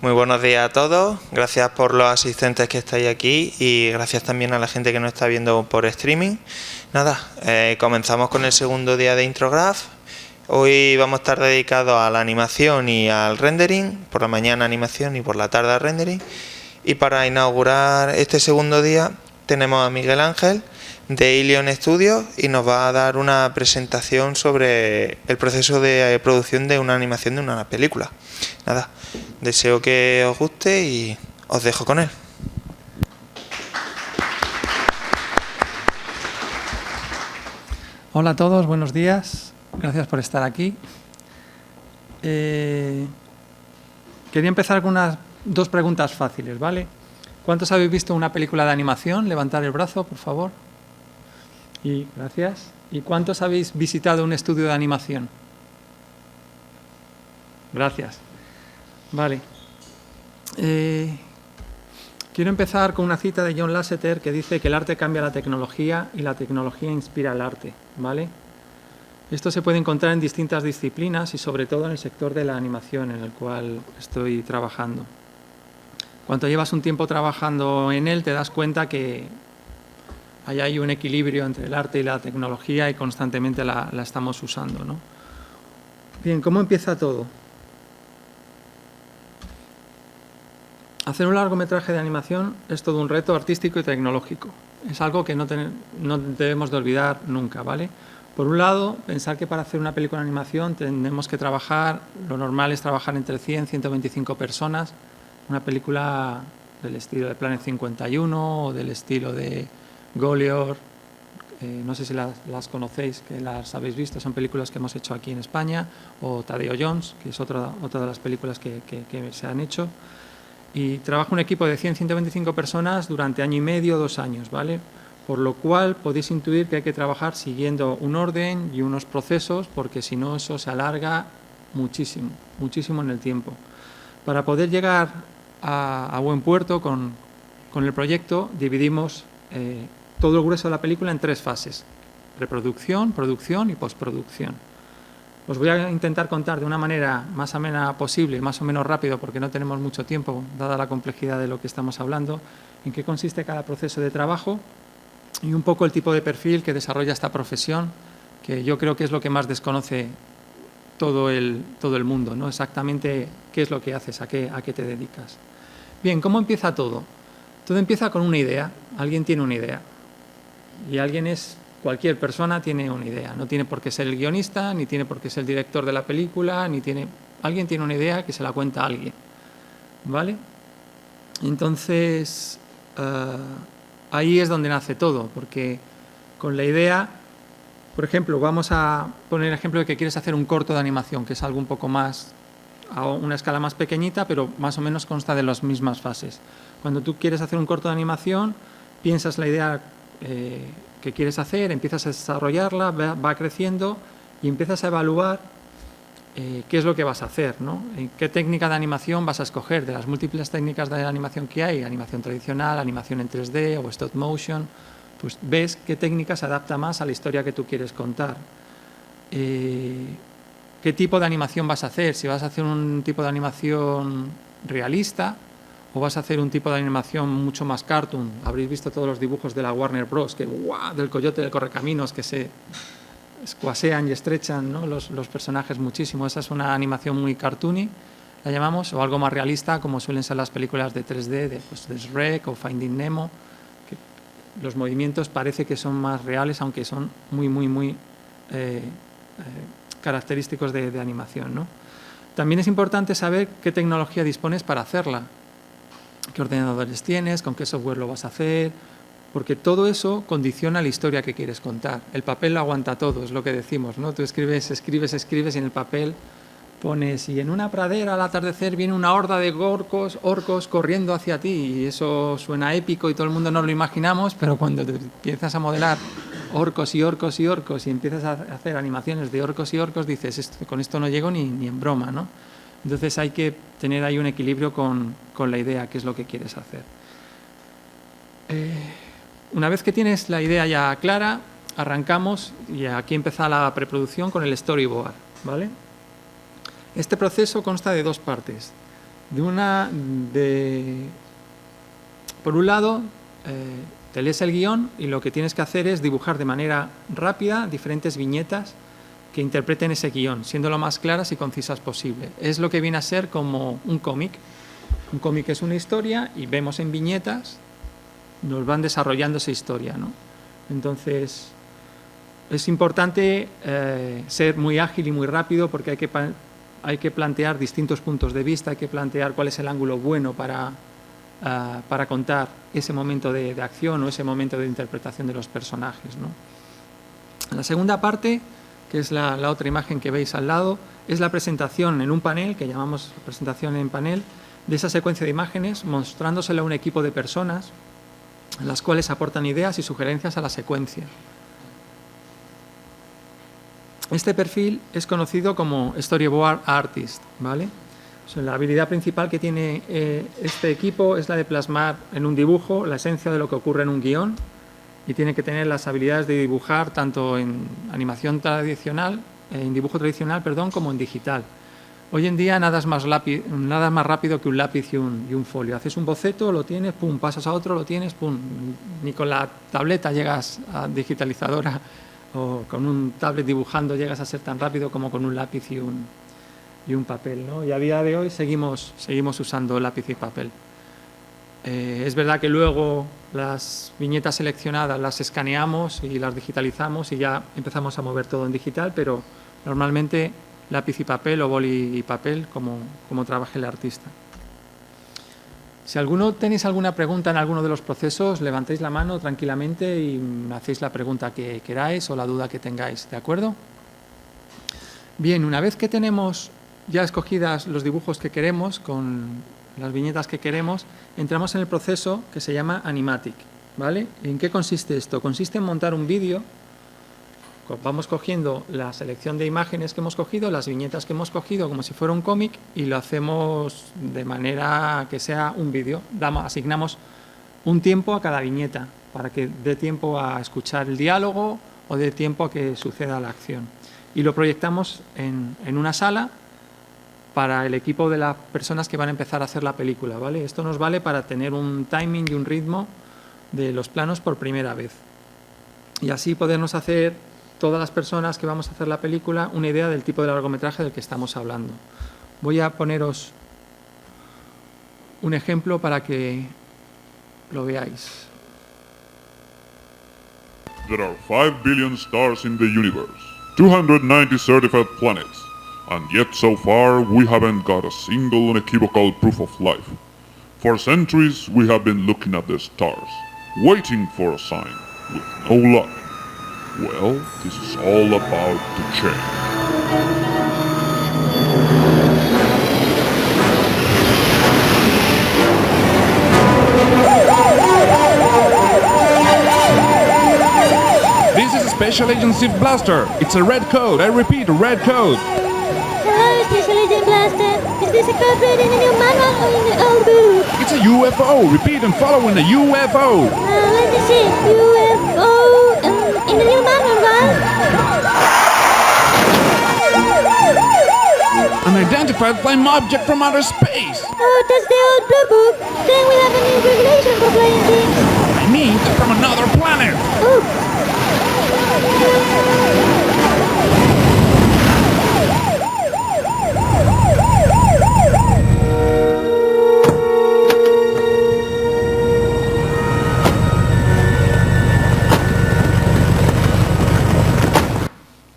Muy buenos días a todos, gracias por los asistentes que estáis aquí y gracias también a la gente que nos está viendo por streaming. Nada, comenzamos con el segundo día de Intrograph. Hoy vamos a estar dedicados a la animación y al rendering, por la mañana animación y por la tarde rendering. Y para inaugurar este segundo día tenemos a Miguel Ángel de Ilion Studios y nos va a dar una presentación sobre el proceso de producción de una animación de una película. Nada, deseo que os guste y os dejo con él. Hola a todos, buenos días. Gracias por estar aquí. Quería empezar con dos preguntas fáciles, ¿vale? ¿Cuántos habéis visto una película de animación? Levantar el brazo, por favor. Y gracias. ¿Y cuántos habéis visitado un estudio de animación? Gracias. Vale. Quiero empezar con una cita de John Lasseter que dice que el arte cambia la tecnología y la tecnología inspira el arte, ¿vale? Esto se puede encontrar en distintas disciplinas y sobre todo en el sector de la animación en el cual estoy trabajando. Cuando llevas un tiempo trabajando en él te das cuenta que ahí hay un equilibrio entre el arte y la tecnología y constantemente la estamos usando, ¿no? Bien, ¿cómo empieza todo? Hacer un largometraje de animación es todo un reto artístico y tecnológico. Es algo que no debemos de olvidar nunca, ¿vale? Por un lado, pensar que para hacer una película de animación tenemos que trabajar, lo normal es trabajar entre 100 y 125 personas. Una película del estilo de Planet 51 o del estilo de Golior, no sé si las conocéis, que las habéis visto, son películas que hemos hecho aquí en España, o Tadeo Jones, que es otra de las películas que se han hecho. Y trabaja un equipo de 100-125 personas durante año y medio, 2 años, ¿vale? Por lo cual podéis intuir que hay que trabajar siguiendo un orden y unos procesos, porque si no eso se alarga muchísimo, muchísimo en el tiempo. Para poder llegar a buen puerto con el proyecto, dividimos todo el grueso de la película en 3 fases: preproducción, producción y postproducción. Os voy a intentar contar de una manera más amena posible, más o menos rápido, porque no tenemos mucho tiempo, dada la complejidad de lo que estamos hablando, en qué consiste cada proceso de trabajo y un poco el tipo de perfil que desarrolla esta profesión, que yo creo que es lo que más desconoce todo el mundo, ¿no? Exactamente qué es lo que haces, a qué te dedicas. Bien, ¿cómo empieza todo? Todo empieza con una idea. Alguien tiene una idea. Y cualquier persona tiene una idea. No tiene por qué ser el guionista, ni tiene por qué ser el director de la película, alguien tiene una idea que se la cuenta a alguien, ¿vale? Entonces, ahí es donde nace todo, porque con la idea, por ejemplo, vamos a poner el ejemplo de que quieres hacer un corto de animación, que es algo un poco más, a una escala más pequeñita, pero más o menos consta de las mismas fases. Cuando tú quieres hacer un corto de animación, piensas la idea que quieres hacer, empiezas a desarrollarla, va creciendo y empiezas a evaluar qué es lo que vas a hacer, ¿no? ¿Qué técnica de animación vas a escoger? De las múltiples técnicas de animación que hay, animación tradicional, animación en 3D o stop motion, pues ves qué técnica se adapta más a la historia que tú quieres contar. ¿Qué tipo de animación vas a hacer? Si vas a hacer un tipo de animación realista o vas a hacer un tipo de animación mucho más cartoon. Habréis visto todos los dibujos de la Warner Bros. Del coyote del correcaminos, que se escuasean y estrechan, ¿no? los personajes muchísimo. Esa es una animación muy cartoony, la llamamos, o algo más realista, como suelen ser las películas de 3D, de Shrek o Finding Nemo, que los movimientos parece que son más reales, aunque son muy característicos de animación, ¿no? También es importante saber qué tecnología dispones para hacerla. ¿Qué ordenadores tienes? ¿Con qué software lo vas a hacer? Porque todo eso condiciona la historia que quieres contar. El papel lo aguanta todo, es lo que decimos, ¿no? Tú escribes y en el papel pones: y en una pradera al atardecer viene una horda de orcos corriendo hacia ti, y eso suena épico y todo el mundo nos lo imaginamos, pero cuando te empiezas a modelar orcos y empiezas a hacer animaciones de orcos y orcos, dices, con esto no llego ni en broma, ¿no? Entonces hay que tener ahí un equilibrio con la idea, qué es lo que quieres hacer. Una vez que tienes la idea ya clara, arrancamos y aquí empieza la preproducción con el storyboard, ¿vale? Este proceso consta de 2 partes. Por un lado, te lees el guión y lo que tienes que hacer es dibujar de manera rápida diferentes viñetas que interpreten ese guión, siendo lo más claras y concisas posible. Es lo que viene a ser como un cómic. Un cómic es una historia y vemos en viñetas, nos van desarrollando esa historia, ¿no? Entonces, es importante ser muy ágil y muy rápido porque hay que plantear distintos puntos de vista, hay que plantear cuál es el ángulo bueno para contar ese momento de acción o ese momento de interpretación de los personajes, ¿no? La segunda parte, que es la otra imagen que veis al lado, es la presentación en un panel, que llamamos presentación en panel, de esa secuencia de imágenes, mostrándosela a un equipo de personas, las cuales aportan ideas y sugerencias a la secuencia. Este perfil es conocido como Storyboard Artist, ¿vale? O sea, la habilidad principal que tiene este equipo es la de plasmar en un dibujo la esencia de lo que ocurre en un guión y tiene que tener las habilidades de dibujar tanto en animación tradicional, en dibujo tradicional, perdón, como en digital. Hoy en día nada más rápido que un lápiz y un folio. Haces un boceto, lo tienes, pum, pasas a otro, lo tienes, pum. Ni con la tableta llegas a digitalizadora o con un tablet dibujando llegas a ser tan rápido como con un lápiz y un papel, ¿no? Y a día de hoy seguimos usando lápiz y papel. Es verdad que luego las viñetas seleccionadas las escaneamos y las digitalizamos y ya empezamos a mover todo en digital, pero normalmente lápiz y papel o boli y papel como trabaje el artista. Si tenéis alguna pregunta en alguno de los procesos, levantéis la mano tranquilamente y me hacéis la pregunta que queráis o la duda que tengáis, ¿de acuerdo? Bien, una vez que tenemos ya escogidas los dibujos que queremos, con las viñetas que queremos, entramos en el proceso que se llama Animatic, ¿vale? ¿En qué consiste esto? Consiste en montar un vídeo. Vamos cogiendo la selección de imágenes que hemos cogido, las viñetas que hemos cogido como si fuera un cómic y lo hacemos de manera que sea un vídeo. Asignamos un tiempo a cada viñeta para que dé tiempo a escuchar el diálogo o dé tiempo a que suceda la acción. Y lo proyectamos en una sala para el equipo de las personas que van a empezar a hacer la película, ¿vale? Esto nos vale para tener un timing y un ritmo de los planos por primera vez. Y así podernos hacer todas las personas que vamos a hacer la película una idea del tipo de largometraje del que estamos hablando. Voy a poneros un ejemplo para que lo veáis. There are 5 billion stars in the universe, 290 certified planets, and yet so far we haven't got a single unequivocal proof of life. For centuries we have been looking at the stars, waiting for a sign, with no luck. Well, this is all about to change. This is a Special Agent Steve Blaster. It's a red code. I repeat, a red code. Hello, Special Agent Blaster. Is this a code read in the new manual or in the old book? It's a UFO. Repeat and follow in the UFO. Let me see. UFO in the new manual, right? An identified flying object from outer space. Oh, that's the old blue book. Then we have a new regulation for flying things. I mean, from another planet. Oh.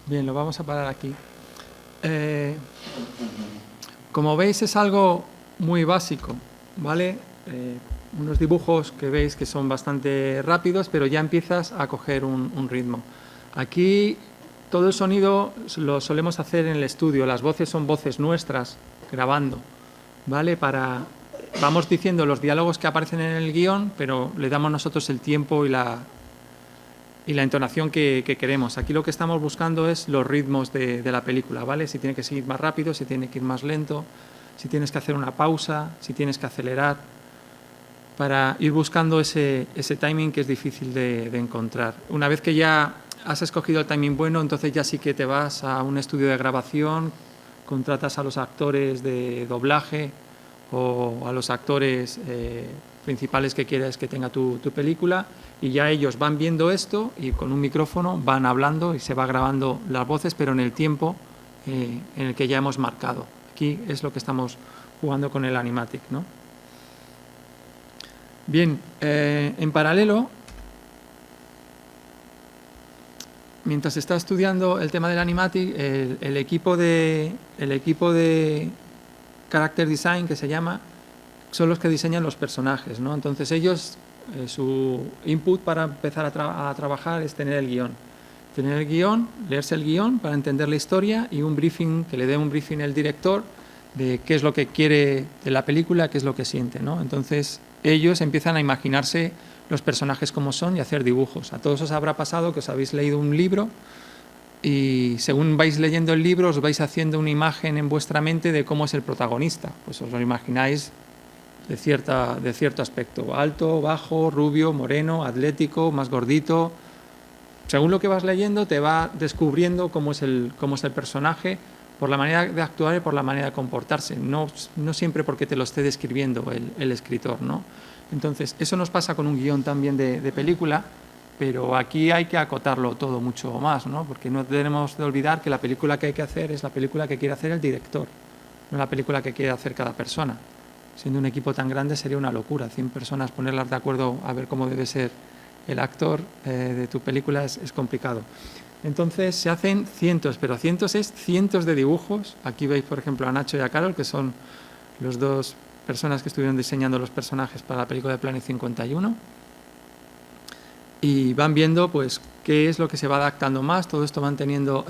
Bien, lo vamos a parar aquí. Como veis es algo muy básico, ¿vale? Unos dibujos que veis que son bastante rápidos, pero ya empiezas a coger un ritmo. Aquí todo el sonido lo solemos hacer en el estudio, las voces son voces nuestras grabando, ¿vale? Vamos diciendo los diálogos que aparecen en el guión, pero le damos nosotros el tiempo y la entonación que queremos. Aquí lo que estamos buscando es los ritmos de la película, ¿vale? Si tiene que seguir más rápido, si tiene que ir más lento, si tienes que hacer una pausa, si tienes que acelerar, para ir buscando ese timing que es difícil de encontrar. Una vez que ya has escogido el timing bueno, entonces ya sí que te vas a un estudio de grabación, contratas a los actores de doblaje o a los actores principales que quieres que tenga tu película, y ya ellos van viendo esto y con un micrófono van hablando y se va grabando las voces, pero en el tiempo en el que ya hemos marcado. Aquí es lo que estamos jugando con el Animatic, ¿no? Bien, en paralelo, mientras está estudiando el tema del Animatic, el equipo de Character Design, que se llama, son los que diseñan los personajes, ¿no? Entonces ellos, su input para empezar a trabajar es tener el guión. Tener el guión, leerse el guión para entender la historia y un briefing, que le dé un briefing el director de qué es lo que quiere de la película, qué es lo que siente, ¿no? Entonces ellos empiezan a imaginarse los personajes como son y hacer dibujos. A todos os habrá pasado que os habéis leído un libro y según vais leyendo el libro os vais haciendo una imagen en vuestra mente de cómo es el protagonista. Pues os lo imagináis de cierto aspecto, alto, bajo, rubio, moreno, atlético, más gordito. Según lo que vas leyendo te va descubriendo cómo es el personaje por la manera de actuar y por la manera de comportarse, no siempre porque te lo esté describiendo el escritor, ¿no? Entonces, eso nos pasa con un guión también de película, pero aquí hay que acotarlo todo mucho más, ¿no? Porque no tenemos de olvidar que la película que hay que hacer es la película que quiere hacer el director, no la película que quiere hacer cada persona. Siendo un equipo tan grande sería una locura, 100 personas ponerlas de acuerdo a ver cómo debe ser el actor de tu película es complicado. Entonces se hacen cientos, pero cientos de dibujos. Aquí veis, por ejemplo, a Nacho y a Carol, que son los dos personas que estuvieron diseñando los personajes para la película de Planet 51. Y van viendo pues qué es lo que se va adaptando más. Todo esto van teniendo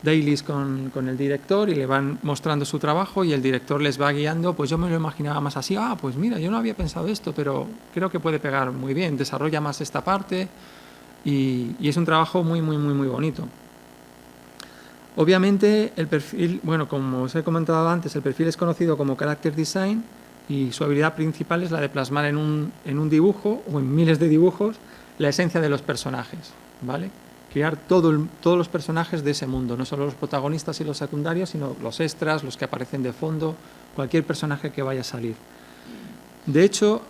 dailies con el director y le van mostrando su trabajo y el director les va guiando. Pues yo me lo imaginaba más así, pues mira, yo no había pensado esto, pero creo que puede pegar muy bien, desarrolla más esta parte y es un trabajo muy bonito. Obviamente el perfil, bueno, como os he comentado antes, el perfil es conocido como Character Design y su habilidad principal es la de plasmar en un dibujo o en miles de dibujos la esencia de los personajes, ¿vale? Crear todos los personajes de ese mundo, no solo los protagonistas y los secundarios, sino los extras, los que aparecen de fondo, cualquier personaje que vaya a salir. De hecho,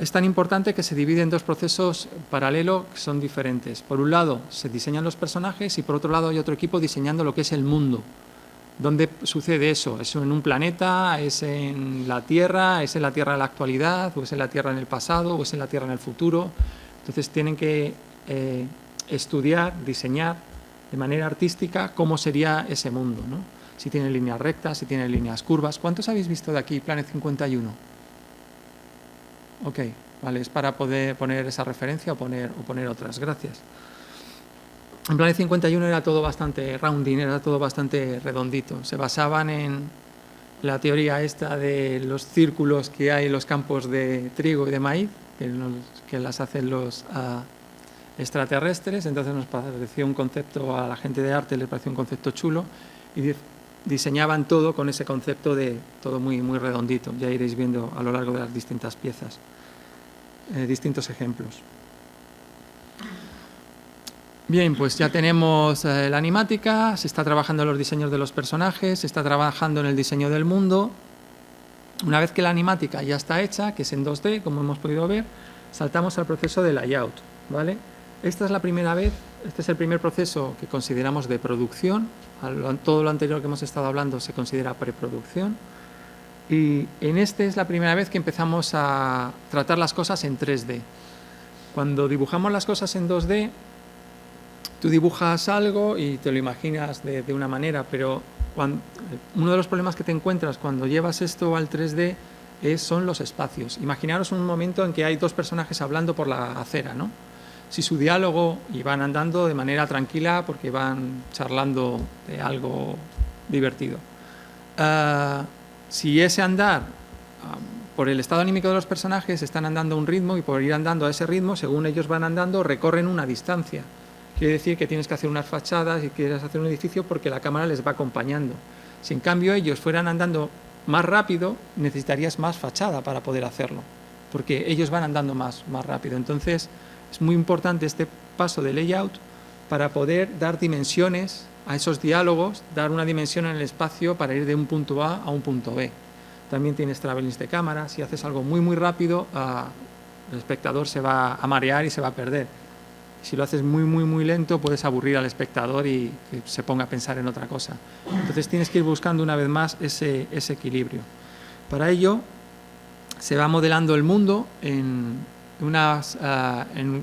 es tan importante que se divide en dos procesos paralelos que son diferentes. Por un lado, se diseñan los personajes y por otro lado hay otro equipo diseñando lo que es el mundo. ¿Dónde sucede eso? ¿Es en un planeta? ¿Es en la Tierra? ¿Es en la Tierra de la actualidad? ¿O es en la Tierra en el pasado? ¿O es en la Tierra en el futuro? Entonces tienen que estudiar, diseñar de manera artística cómo sería ese mundo, ¿no? Si tiene líneas rectas, si tiene líneas curvas. ¿Cuántos habéis visto de aquí Planet 51? Ok, vale, es para poder poner esa referencia o poner otras. Gracias. En Planet 51 era todo bastante rounding, era todo bastante redondito. Se basaban en la teoría esta de los círculos que hay en los campos de trigo y de maíz, que las hacen los extraterrestres. Entonces nos pareció un concepto, a la gente de arte les pareció un concepto chulo y diseñaban todo con ese concepto de todo muy redondito. Ya iréis viendo a lo largo de las distintas piezas distintos ejemplos. Bien, pues ya tenemos la animática, se está trabajando en los diseños de los personajes, se está trabajando en el diseño del mundo. Una vez que la animática ya está hecha, que es en 2D, como hemos podido ver, saltamos al proceso de layout, ¿vale? Esta es la primera vez, este es el primer proceso que consideramos de producción. Todo lo anterior que hemos estado hablando se considera preproducción. Y en este es la primera vez que empezamos a tratar las cosas en 3D. Cuando dibujamos las cosas en 2D, tú dibujas algo y te lo imaginas de una manera, pero uno de los problemas que te encuentras cuando llevas esto al 3D son los espacios. Imaginaros un momento en que hay dos personajes hablando por la acera, ¿no? Si su diálogo, y van andando de manera tranquila porque van charlando de algo divertido. Si ese andar, por el estado anímico de los personajes, están andando a un ritmo y por ir andando a ese ritmo, según ellos van andando, recorren una distancia. Quiere decir que tienes que hacer unas fachadas y quieres hacer un edificio porque la cámara les va acompañando. Si en cambio ellos fueran andando más rápido, necesitarías más fachada para poder hacerlo, porque ellos van andando más rápido. Entonces, es muy importante este paso de layout para poder dar dimensiones a esos diálogos, dar una dimensión en el espacio para ir de un punto A a un punto B. También tienes travelings de cámara. Si haces algo muy rápido, el espectador se va a marear y se va a perder. Si lo haces muy lento, puedes aburrir al espectador y que se ponga a pensar en otra cosa. Entonces tienes que ir buscando una vez más ese equilibrio. Para ello, se va modelando el mundo en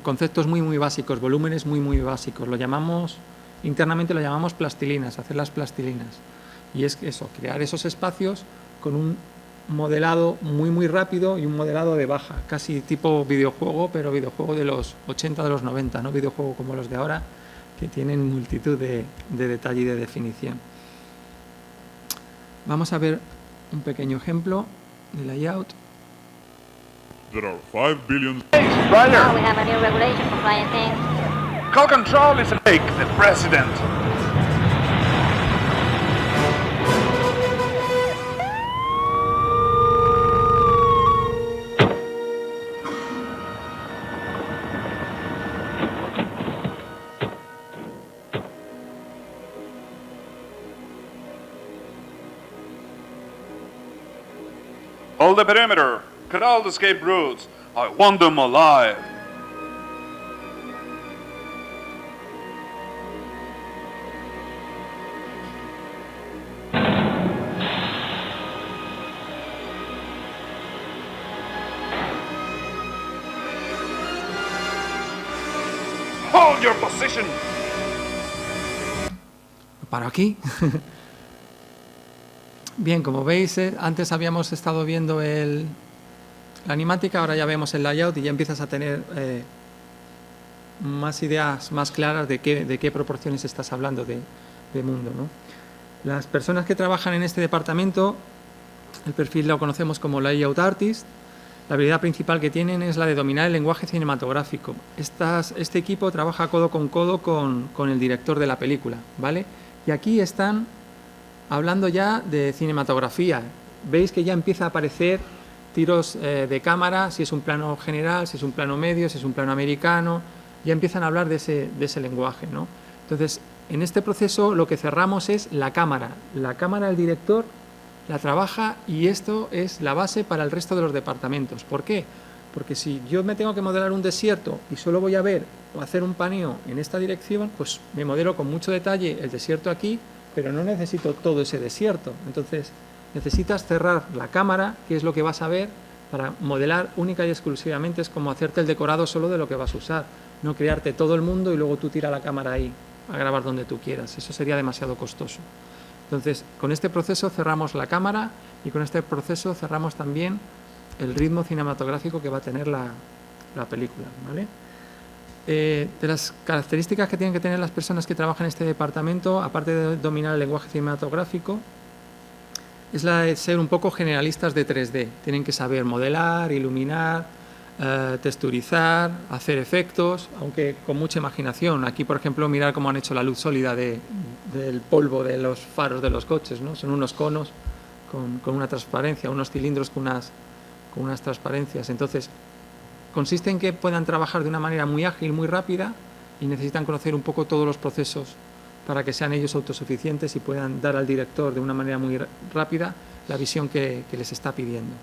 conceptos muy básicos, volúmenes muy básicos. Internamente lo llamamos plastilinas, hacer las plastilinas. Y es eso, crear esos espacios con un modelado muy rápido y un modelado de baja, casi tipo videojuego, pero videojuego de los 80, de los 90, no videojuego como los de ahora, que tienen multitud de detalle y de definición. Vamos a ver un pequeño ejemplo de layout. There are 5 billion... Now we have a new regulation for flying things. Call control is like the president. Hold the perimeter. Cut all the escape routes. I want them alive. Hold your position. Paro aquí. Bien, como veis, antes habíamos estado viendo la animática, ahora ya vemos el layout y ya empiezas a tener más ideas más claras de qué proporciones estás hablando de mundo, ¿no? Las personas que trabajan en este departamento, el perfil lo conocemos como Layout Artist. La habilidad principal que tienen es la de dominar el lenguaje cinematográfico. Este equipo trabaja codo con codo con el director de la película, ¿vale? Y aquí están hablando ya de cinematografía. Veis que ya empieza a aparecer tiros de cámara, si es un plano general, si es un plano medio, si es un plano americano. Ya empiezan a hablar de ese lenguaje, ¿no? Entonces, en este proceso lo que cerramos es la cámara. La cámara del director la trabaja y esto es la base para el resto de los departamentos. ¿Por qué? Porque si yo me tengo que modelar un desierto y solo voy a ver o hacer un paneo en esta dirección, pues me modelo con mucho detalle el desierto aquí, pero no necesito todo ese desierto. Entonces necesitas cerrar la cámara, que es lo que vas a ver, para modelar única y exclusivamente. Es como hacerte el decorado solo de lo que vas a usar, no crearte todo el mundo y luego tú tira la cámara ahí a grabar donde tú quieras. Eso sería demasiado costoso. Entonces, con este proceso cerramos la cámara y con este proceso cerramos también el ritmo cinematográfico que va a tener la película, ¿vale? De las características que tienen que tener las personas que trabajan en este departamento, aparte de dominar el lenguaje cinematográfico, es la de ser un poco generalistas de 3D. Tienen que saber modelar, iluminar, texturizar, hacer efectos, aunque con mucha imaginación. Aquí, por ejemplo, mirar cómo han hecho la luz sólida del polvo de los faros de los coches, ¿no? Son unos conos con una transparencia, unos cilindros con unas transparencias. Entonces, consiste en que puedan trabajar de una manera muy ágil, muy rápida, y necesitan conocer un poco todos los procesos para que sean ellos autosuficientes y puedan dar al director de una manera muy rápida la visión que les está pidiendo.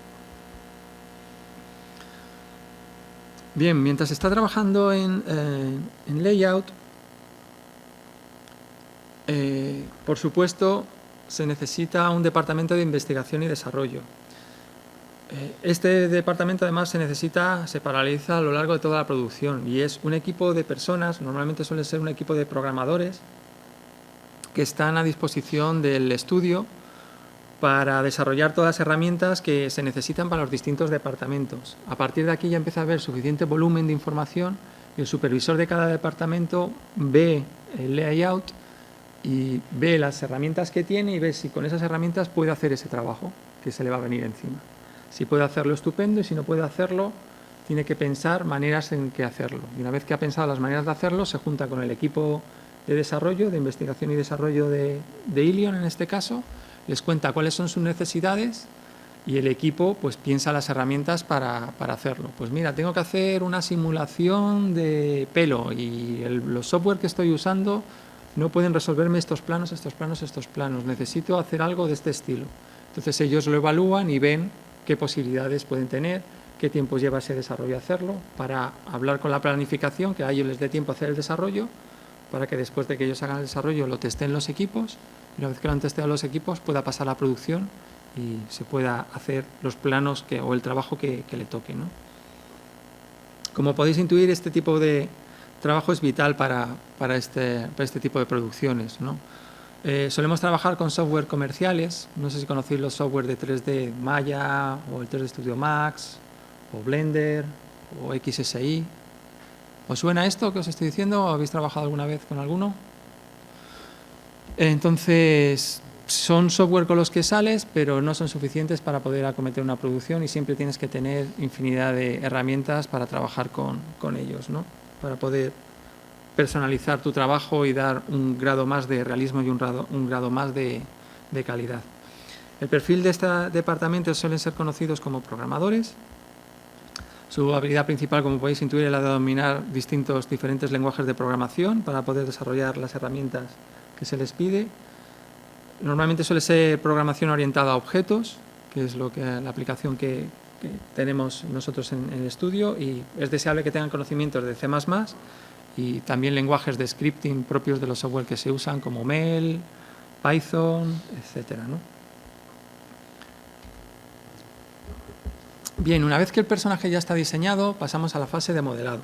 Bien, mientras está trabajando en layout, por supuesto, se necesita un departamento de investigación y desarrollo. Este departamento además se paraliza a lo largo de toda la producción y es un equipo de personas, normalmente suele ser un equipo de programadores que están a disposición del estudio para desarrollar todas las herramientas que se necesitan para los distintos departamentos. A partir de aquí ya empieza a haber suficiente volumen de información y el supervisor de cada departamento ve el layout y ve las herramientas que tiene y ve si con esas herramientas puede hacer ese trabajo que se le va a venir encima. Si puede hacerlo, estupendo, y si no puede hacerlo, tiene que pensar maneras en que hacerlo. Y una vez que ha pensado las maneras de hacerlo, se junta con el equipo de desarrollo, de investigación y desarrollo de Ilion en este caso, les cuenta cuáles son sus necesidades y el equipo pues piensa las herramientas para hacerlo. Pues mira, tengo que hacer una simulación de pelo y los software que estoy usando no pueden resolverme estos planos. Necesito hacer algo de este estilo. Entonces ellos lo evalúan y ven qué posibilidades pueden tener, qué tiempo lleva ese desarrollo a hacerlo, para hablar con la planificación, que a ellos les dé tiempo a hacer el desarrollo, para que después de que ellos hagan el desarrollo lo testen los equipos, y una vez que lo han testeado los equipos pueda pasar a la producción y se pueda hacer los planos o el trabajo que le toque, ¿no? Como podéis intuir, este tipo de trabajo es vital para este tipo de producciones, ¿no? Solemos trabajar con software comerciales, no sé si conocéis los software de 3D Maya o el 3D Studio Max o Blender o XSI. ¿Os suena esto que os estoy diciendo? ¿Habéis trabajado alguna vez con alguno? Entonces, son software con los que sales, pero no son suficientes para poder acometer una producción y siempre tienes que tener infinidad de herramientas para trabajar con ellos, ¿no? Para poder personalizar tu trabajo y dar un grado más de realismo y un grado más de calidad. El perfil de este departamento suelen ser conocidos como programadores. Su habilidad principal, como podéis intuir, es la de dominar diferentes lenguajes de programación para poder desarrollar las herramientas que se les pide. Normalmente suele ser programación orientada a objetos, que es la aplicación que tenemos nosotros en el estudio, y es deseable que tengan conocimientos de C++ y también lenguajes de scripting propios de los software que se usan, como Mel, Python, etcétera, ¿no? Bien, una vez que el personaje ya está diseñado, pasamos a la fase de modelado.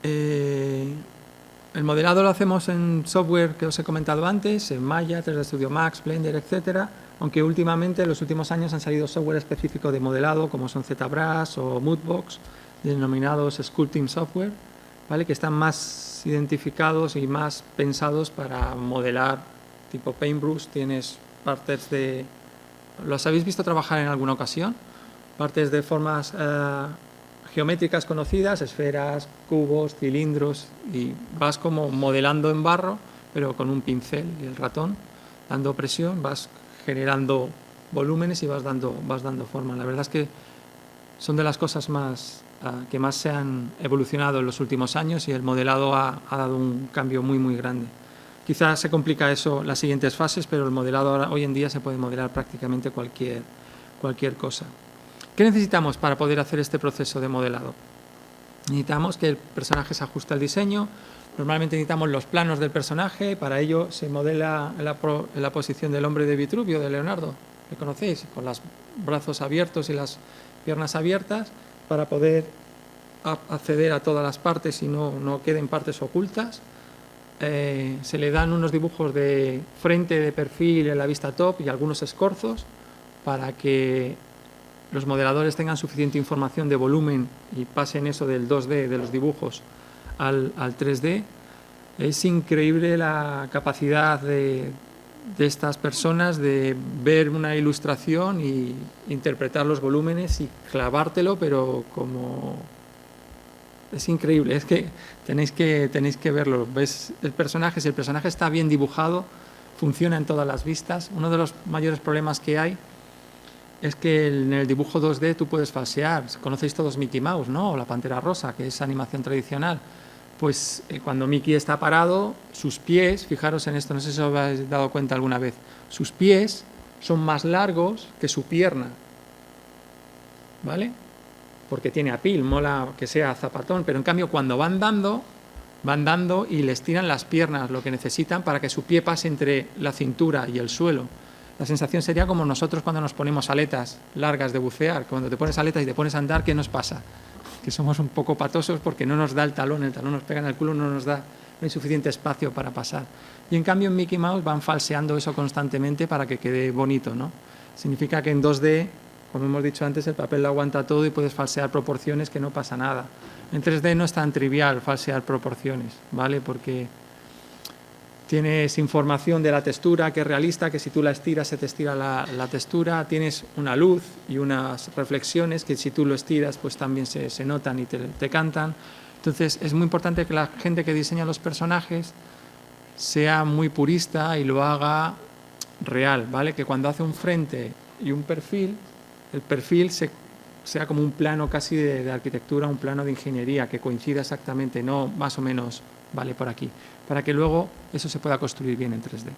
El modelado lo hacemos en software que os he comentado antes, en Maya, 3D Studio Max, Blender, etcétera, aunque últimamente, en los últimos años, han salido software específico de modelado, como son ZBrush o Moodbox, denominados Sculpting Software, ¿vale? Que están más identificados y más pensados para modelar tipo Paintbrush. Tienes partes de... ¿Los habéis visto trabajar en alguna ocasión? Partes de formas geométricas conocidas, esferas, cubos, cilindros, y vas como modelando en barro, pero con un pincel y el ratón, dando presión, vas generando volúmenes y vas dando forma. La verdad es que son de las cosas que más se han evolucionado en los últimos años, y el modelado ha dado un cambio muy, muy grande. Quizás se complica eso las siguientes fases, pero el modelado hoy en día se puede modelar prácticamente cualquier cosa. ¿Qué necesitamos para poder hacer este proceso de modelado? Necesitamos que el personaje se ajuste al diseño. Normalmente necesitamos los planos del personaje. Para ello se modela la posición del hombre de Vitruvio, de Leonardo, que conocéis, con los brazos abiertos y las piernas abiertas, para poder acceder a todas las partes y no queden partes ocultas. Se le dan unos dibujos de frente, de perfil, en la vista top y algunos escorzos para que los modeladores tengan suficiente información de volumen y pasen eso del 2D, de los dibujos, al 3D. Es increíble la capacidad de estas personas de ver una ilustración y interpretar los volúmenes y clavártelo, pero como... Es increíble, es que tenéis que verlo. Ves el personaje, si el personaje está bien dibujado, funciona en todas las vistas. Uno de los mayores problemas que hay es que en el dibujo 2D tú puedes falsear. Conocéis todos Mickey Mouse, ¿no? O la Pantera Rosa, que es animación tradicional. Pues cuando Mickey está parado, sus pies, fijaros en esto, no sé si os habéis dado cuenta alguna vez, sus pies son más largos que su pierna, ¿vale? Porque tiene apil, mola que sea zapatón, pero en cambio cuando van dando y les tiran las piernas lo que necesitan para que su pie pase entre la cintura y el suelo. La sensación sería como nosotros cuando nos ponemos aletas largas de bucear. Cuando te pones aletas y te pones a andar, ¿qué nos pasa? Que somos un poco patosos porque no nos da el talón nos pega en el culo, no hay suficiente espacio para pasar. Y en cambio en Mickey Mouse van falseando eso constantemente para que quede bonito, ¿no? Significa que en 2D, como hemos dicho antes, el papel lo aguanta todo y puedes falsear proporciones que no pasa nada. En 3D no es tan trivial falsear proporciones, ¿vale? Porque tienes información de la textura que es realista, que si tú la estiras se te estira la textura. Tienes una luz y unas reflexiones que si tú lo estiras pues también se notan y te cantan. Entonces es muy importante que la gente que diseña los personajes sea muy purista y lo haga real, ¿vale? Que cuando hace un frente y un perfil, el perfil sea como un plano casi de arquitectura, un plano de ingeniería, que coincida exactamente, no más o menos vale por aquí, para que luego eso se pueda construir bien en 3D.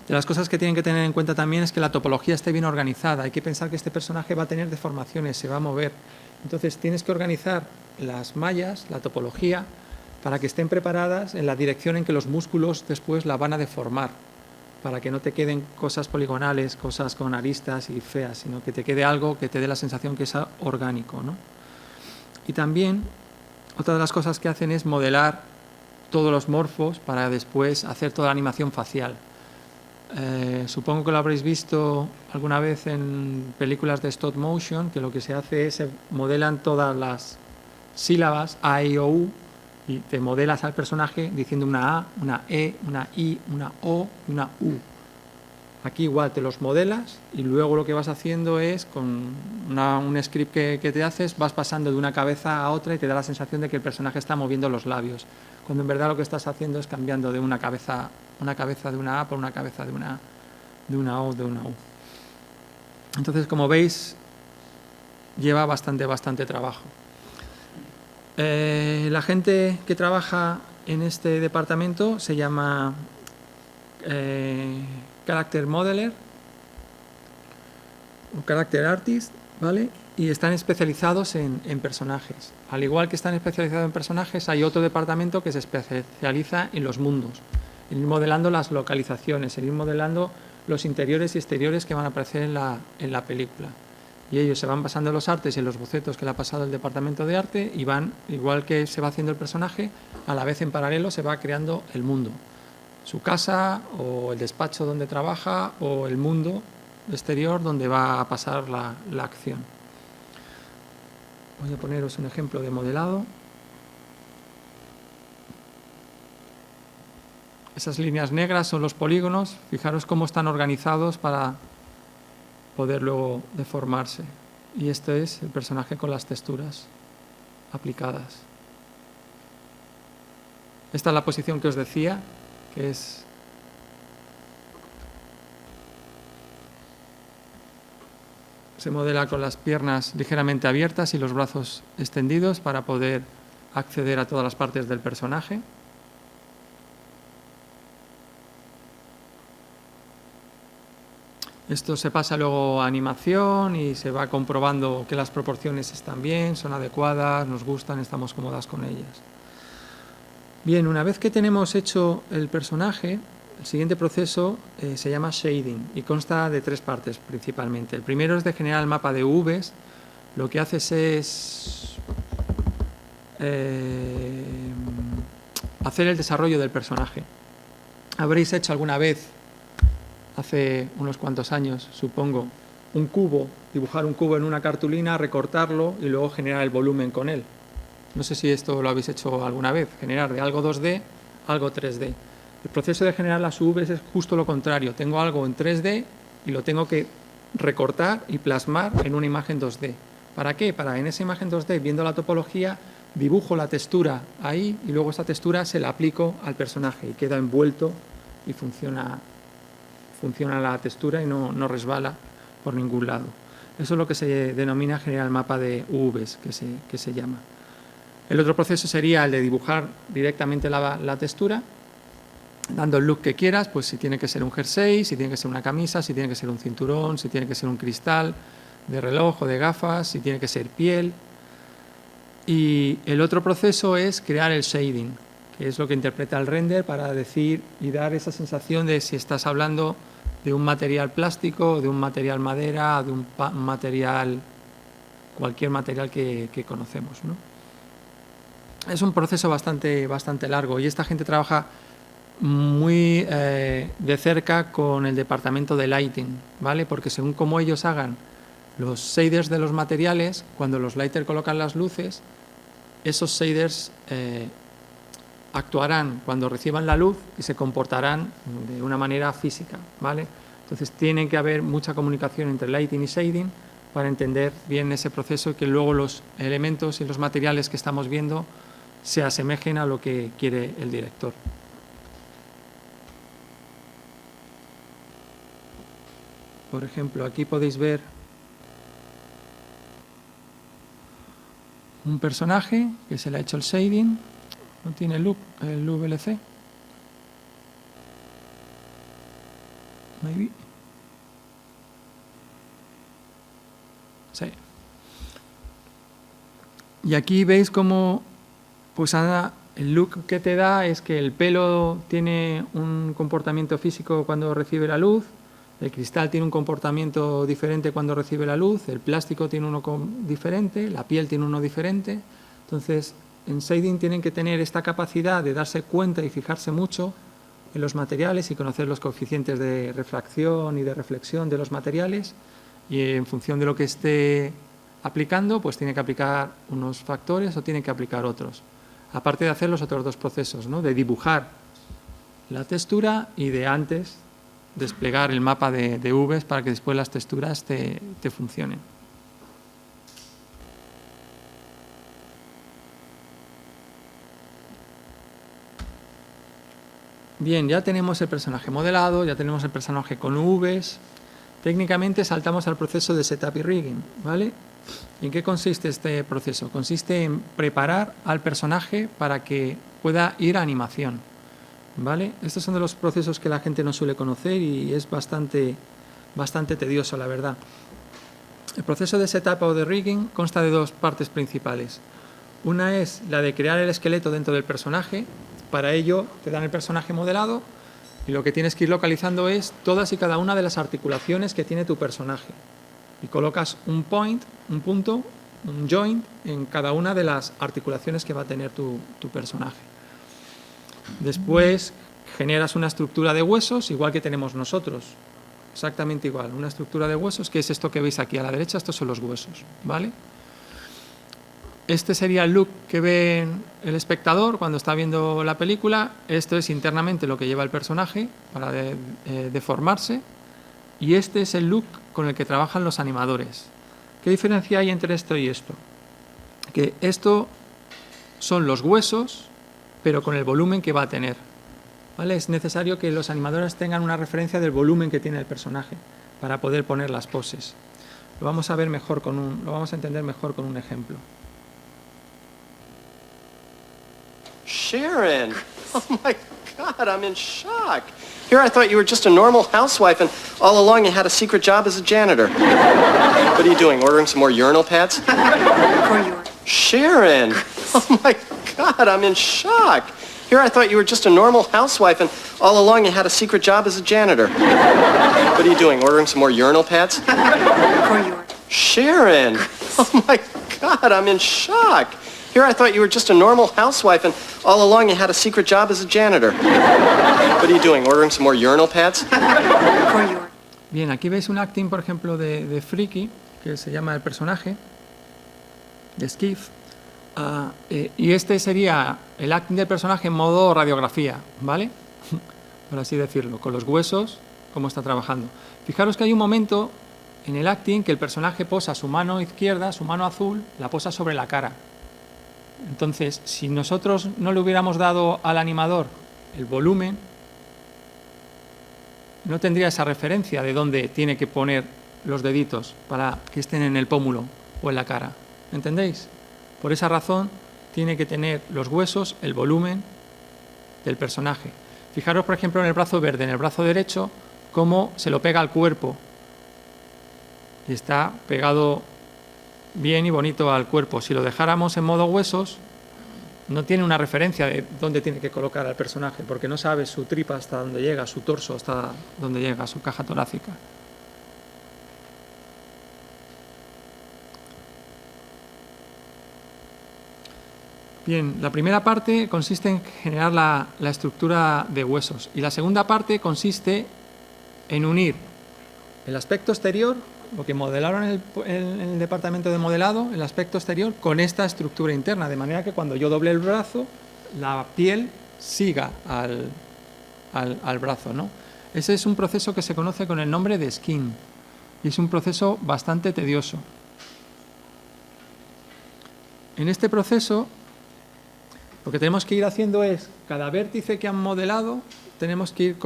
De las cosas que tienen que tener en cuenta también es que la topología esté bien organizada. Hay que pensar que este personaje va a tener deformaciones, se va a mover. Entonces tienes que organizar las mallas, la topología, para que estén preparadas en la dirección en que los músculos después la van a deformar, para que no te queden cosas poligonales, cosas con aristas y feas, sino que te quede algo que te dé la sensación que es orgánico, ¿no? Y también, otra de las cosas que hacen es modelar todos los morfos para después hacer toda la animación facial. Supongo que lo habréis visto alguna vez en películas de stop motion, que lo que se hace es se modelan todas las sílabas A, I, O, U, y te modelas al personaje diciendo una A, una E, una I, una O y una U. Aquí igual te los modelas y luego lo que vas haciendo es, con un script que te haces, vas pasando de una cabeza a otra y te da la sensación de que el personaje está moviendo los labios, cuando en verdad lo que estás haciendo es cambiando de una cabeza de una A por una cabeza de una O, de una U. Entonces, como veis, lleva bastante trabajo. La gente que trabaja en este departamento se llama Character Modeler o Character Artist, ¿vale? Y están especializados en personajes. Al igual que están especializados en personajes, hay otro departamento que se especializa en los mundos, en ir modelando las localizaciones, en ir modelando los interiores y exteriores que van a aparecer en la película. Y ellos se van pasando los artes y los bocetos que le ha pasado el departamento de arte y van, igual que se va haciendo el personaje, a la vez en paralelo se va creando el mundo. Su casa o el despacho donde trabaja o el mundo exterior donde va a pasar la acción. Voy a poneros un ejemplo de modelado. Esas líneas negras son los polígonos. Fijaros cómo están organizados para poder luego deformarse. Y este es el personaje con las texturas aplicadas. Esta es la posición que os decía, que es se modela con las piernas ligeramente abiertas y los brazos extendidos para poder acceder a todas las partes del personaje. Esto se pasa luego a animación y se va comprobando que las proporciones están bien, son adecuadas, nos gustan, estamos cómodas con ellas. Bien, una vez que tenemos hecho el personaje, el siguiente proceso se llama shading y consta de 3 partes principalmente. El primero es de generar el mapa de UVs. Lo que haces es hacer el desarrollo del personaje. Habréis hecho alguna vez, hace unos cuantos años, supongo, un cubo, dibujar un cubo en una cartulina, recortarlo y luego generar el volumen con él. No sé si esto lo habéis hecho alguna vez, generar de algo 2D algo 3D. El proceso de generar las UVs es justo lo contrario. Tengo algo en 3D y lo tengo que recortar y plasmar en una imagen 2D. ¿Para qué? Para en esa imagen 2D, viendo la topología, dibujo la textura ahí y luego esa textura se la aplico al personaje y queda envuelto y funciona la textura y no resbala por ningún lado. Eso es lo que se denomina generar el mapa de UVs, que se llama. El otro proceso sería el de dibujar directamente la textura, dando el look que quieras, pues si tiene que ser un jersey, si tiene que ser una camisa, si tiene que ser un cinturón, si tiene que ser un cristal de reloj o de gafas, si tiene que ser piel. Y el otro proceso es crear el shading, que es lo que interpreta el render para decir y dar esa sensación de si estás hablando de un material plástico, de un material madera, de un material, cualquier material que conocemos, ¿no? Es un proceso bastante largo y esta gente trabaja muy de cerca con el departamento de lighting, ¿vale? Porque según cómo ellos hagan los shaders de los materiales, cuando los lighters colocan las luces, esos shaders actuarán cuando reciban la luz y se comportarán de una manera física, ¿vale? Entonces tiene que haber mucha comunicación entre lighting y shading para entender bien ese proceso y que luego los elementos y los materiales que estamos viendo se asemejen a lo que quiere el director. Por ejemplo, aquí podéis ver un personaje que se le ha hecho el shading, no tiene el VLC. Maybe. Sí. Y aquí veis cómo pues el look que te da es que el pelo tiene un comportamiento físico cuando recibe la luz, el cristal tiene un comportamiento diferente cuando recibe la luz, el plástico tiene uno diferente, la piel tiene uno diferente. Entonces, en shading tienen que tener esta capacidad de darse cuenta y fijarse mucho en los materiales y conocer los coeficientes de refracción y de reflexión de los materiales, y en función de lo que esté aplicando, pues tiene que aplicar unos factores o tiene que aplicar otros. Aparte de hacer los otros dos procesos, ¿no? De dibujar la textura y de antes desplegar el mapa de Vs para que después las texturas te funcionen. Bien, ya tenemos el personaje modelado, ya tenemos el personaje con Vs. Técnicamente saltamos al proceso de setup y rigging, ¿vale? ¿En qué consiste este proceso? Consiste en preparar al personaje para que pueda ir a animación, ¿vale? Estos son de los procesos que la gente no suele conocer y es bastante tedioso, la verdad. El proceso de setup o de rigging consta de dos partes principales. Una es la de crear el esqueleto dentro del personaje. Para ello te dan el personaje modelado y lo que tienes que ir localizando es todas y cada una de las articulaciones que tiene tu personaje. Y colocas un point, un punto, un joint en cada una de las articulaciones que va a tener tu personaje. Después generas una estructura de huesos, igual que tenemos nosotros. Exactamente igual, una estructura de huesos, que es esto que veis aquí a la derecha, estos son los huesos, ¿vale? Este sería el look que ve el espectador cuando está viendo la película. Esto es internamente lo que lleva el personaje para deformarse. Y este es el look con el que trabajan los animadores. ¿Qué diferencia hay entre esto y esto? Que esto son los huesos, pero con el volumen que va a tener, ¿vale? Es necesario que los animadores tengan una referencia del volumen que tiene el personaje para poder poner las poses. Lo vamos a ver mejor lo vamos a entender mejor con un ejemplo. Sharon! Oh my God, I'm in shock. Here I thought you were just a normal housewife and all along you had a secret job as a janitor. What are you doing, ordering some more urinal pads? Sharon! Oh my God, I'm in shock. Here I thought you were just a normal housewife and all along you had a secret job as a janitor. What are you doing, ordering some more urinal pads? Sharon! Oh my God, I'm in shock. Here I thought you were just a normal housewife and all along you had a secret job as a janitor. What are you doing, ordering some more urinal pads? Bien, aquí veis un acting, por ejemplo, de Freaky, que se llama el personaje, de Skiff. Y este sería el acting del personaje en modo radiografía, ¿vale? Por así decirlo, con los huesos, cómo está trabajando. Fijaros que hay un momento en el acting que el personaje posa su mano izquierda, su mano azul, la posa sobre la cara. Entonces, si nosotros no le hubiéramos dado al animador el volumen, no tendría esa referencia de dónde tiene que poner los deditos para que estén en el pómulo o en la cara. ¿Entendéis? Por esa razón, tiene que tener los huesos, el volumen del personaje. Fijaros, por ejemplo, en el brazo verde, en el brazo derecho, cómo se lo pega al cuerpo. Y está pegado bien y bonito al cuerpo. Si lo dejáramos en modo huesos, no tiene una referencia de dónde tiene que colocar al personaje, porque no sabe su tripa hasta dónde llega, su torso hasta dónde llega, su caja torácica. Bien, la primera parte consiste en generar la estructura de huesos y la segunda parte consiste en unir el aspecto exterior, lo que modelaron en el departamento de modelado, el aspecto exterior, con esta estructura interna, de manera que cuando yo doble el brazo, la piel siga al brazo, ¿no? Ese es un proceso que se conoce con el nombre de skin y es un proceso bastante tedioso. En este proceso, lo que tenemos que ir haciendo es, cada vértice que han modelado, tenemos que ir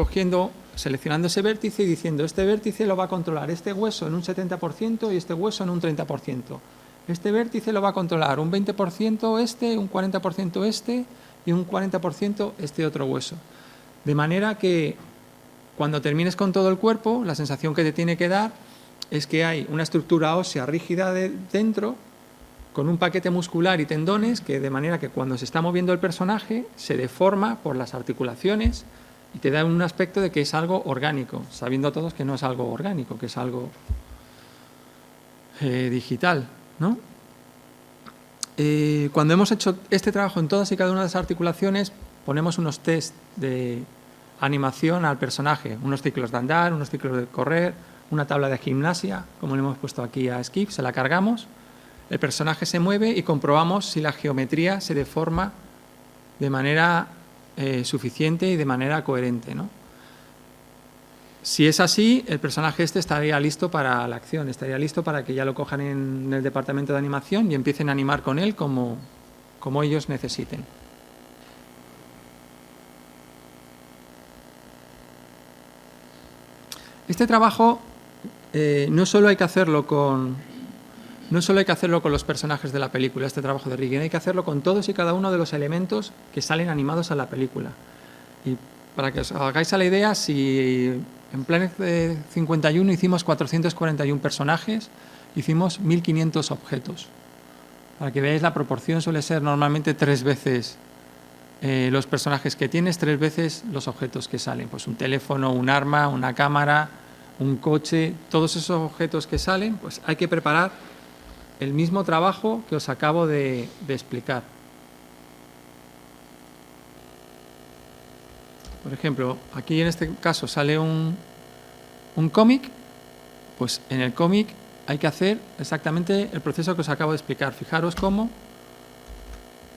seleccionando ese vértice y diciendo, este vértice lo va a controlar este hueso en un 70% y este hueso en un 30%. Este vértice lo va a controlar un 20% este, un 40% este y un 40% este otro hueso. De manera que cuando termines con todo el cuerpo, la sensación que te tiene que dar es que hay una estructura ósea rígida dentro, con un paquete muscular y tendones, que de manera que cuando se está moviendo el personaje se deforma por las articulaciones y te da un aspecto de que es algo orgánico, sabiendo todos que no es algo orgánico, que es algo digital, ¿no? Cuando hemos hecho este trabajo en todas y cada una de las articulaciones, ponemos unos test de animación al personaje, unos ciclos de andar, unos ciclos de correr, una tabla de gimnasia, como le hemos puesto aquí a Skip, se la cargamos, el personaje se mueve y comprobamos si la geometría se deforma de manera suficiente y de manera coherente, ¿no? Si es así, el personaje este estaría listo para la acción, estaría listo para que ya lo cojan en el departamento de animación y empiecen a animar con él como ellos necesiten. Este trabajo no solo hay que hacerlo con los personajes de la película, este trabajo de rigging, hay que hacerlo con todos y cada uno de los elementos que salen animados a la película. Y para que os hagáis a la idea, si en Planet 51 hicimos 441 personajes, hicimos 1500 objetos. Para que veáis la proporción, suele ser normalmente 3 veces los personajes que tienes, 3 veces los objetos que salen. Pues un teléfono, un arma, una cámara, un coche, todos esos objetos que salen, pues hay que preparar el mismo trabajo que os acabo de explicar. Por ejemplo, aquí en este caso sale un cómic, pues en el cómic hay que hacer exactamente el proceso que os acabo de explicar. Fijaros cómo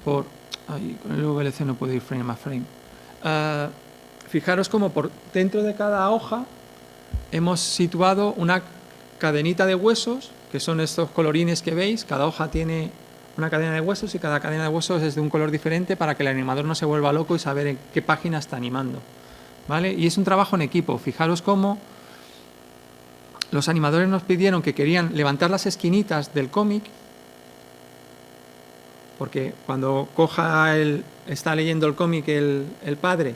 con el VLC no puedo ir frame a frame. Fijaros cómo por dentro de cada hoja hemos situado una cadenita de huesos, que son estos colorines que veis. Cada hoja tiene una cadena de huesos y cada cadena de huesos es de un color diferente para que el animador no se vuelva loco y saber en qué página está animando, ¿vale? Y es un trabajo en equipo. Fijaros cómo los animadores nos pidieron que querían levantar las esquinitas del cómic, porque cuando está leyendo el cómic el padre,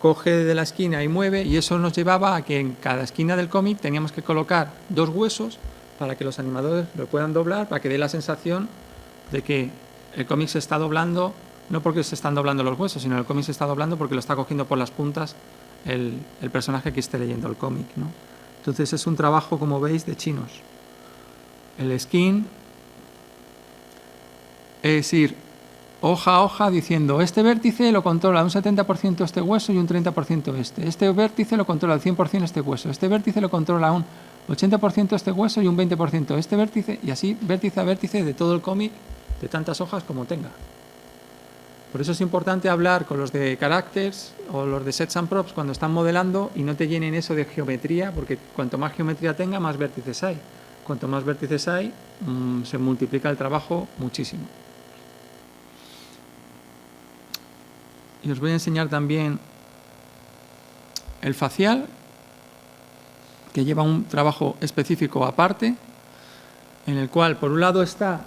coge de la esquina y mueve, y eso nos llevaba a que en cada esquina del cómic teníamos que colocar 2 huesos para que los animadores lo puedan doblar, para que dé la sensación de que el cómic se está doblando, no porque se están doblando los huesos, sino el cómic se está doblando porque lo está cogiendo por las puntas el personaje que esté leyendo el cómic, ¿no? Entonces es un trabajo, como veis, de chinos. El skin es ir hoja a hoja diciendo, este vértice lo controla un 70% este hueso y un 30% este. Este vértice lo controla al 100% este hueso. Este vértice lo controla un 80% este hueso y un 20% este vértice, y así vértice a vértice de todo el cómic, de tantas hojas como tenga. Por eso es importante hablar con los de characters o los de sets and props cuando están modelando y no te llenen eso de geometría, porque cuanto más geometría tenga, más vértices hay. Cuanto más vértices hay, se multiplica el trabajo muchísimo. Y os voy a enseñar también el facial, que lleva un trabajo específico aparte, en el cual por un lado está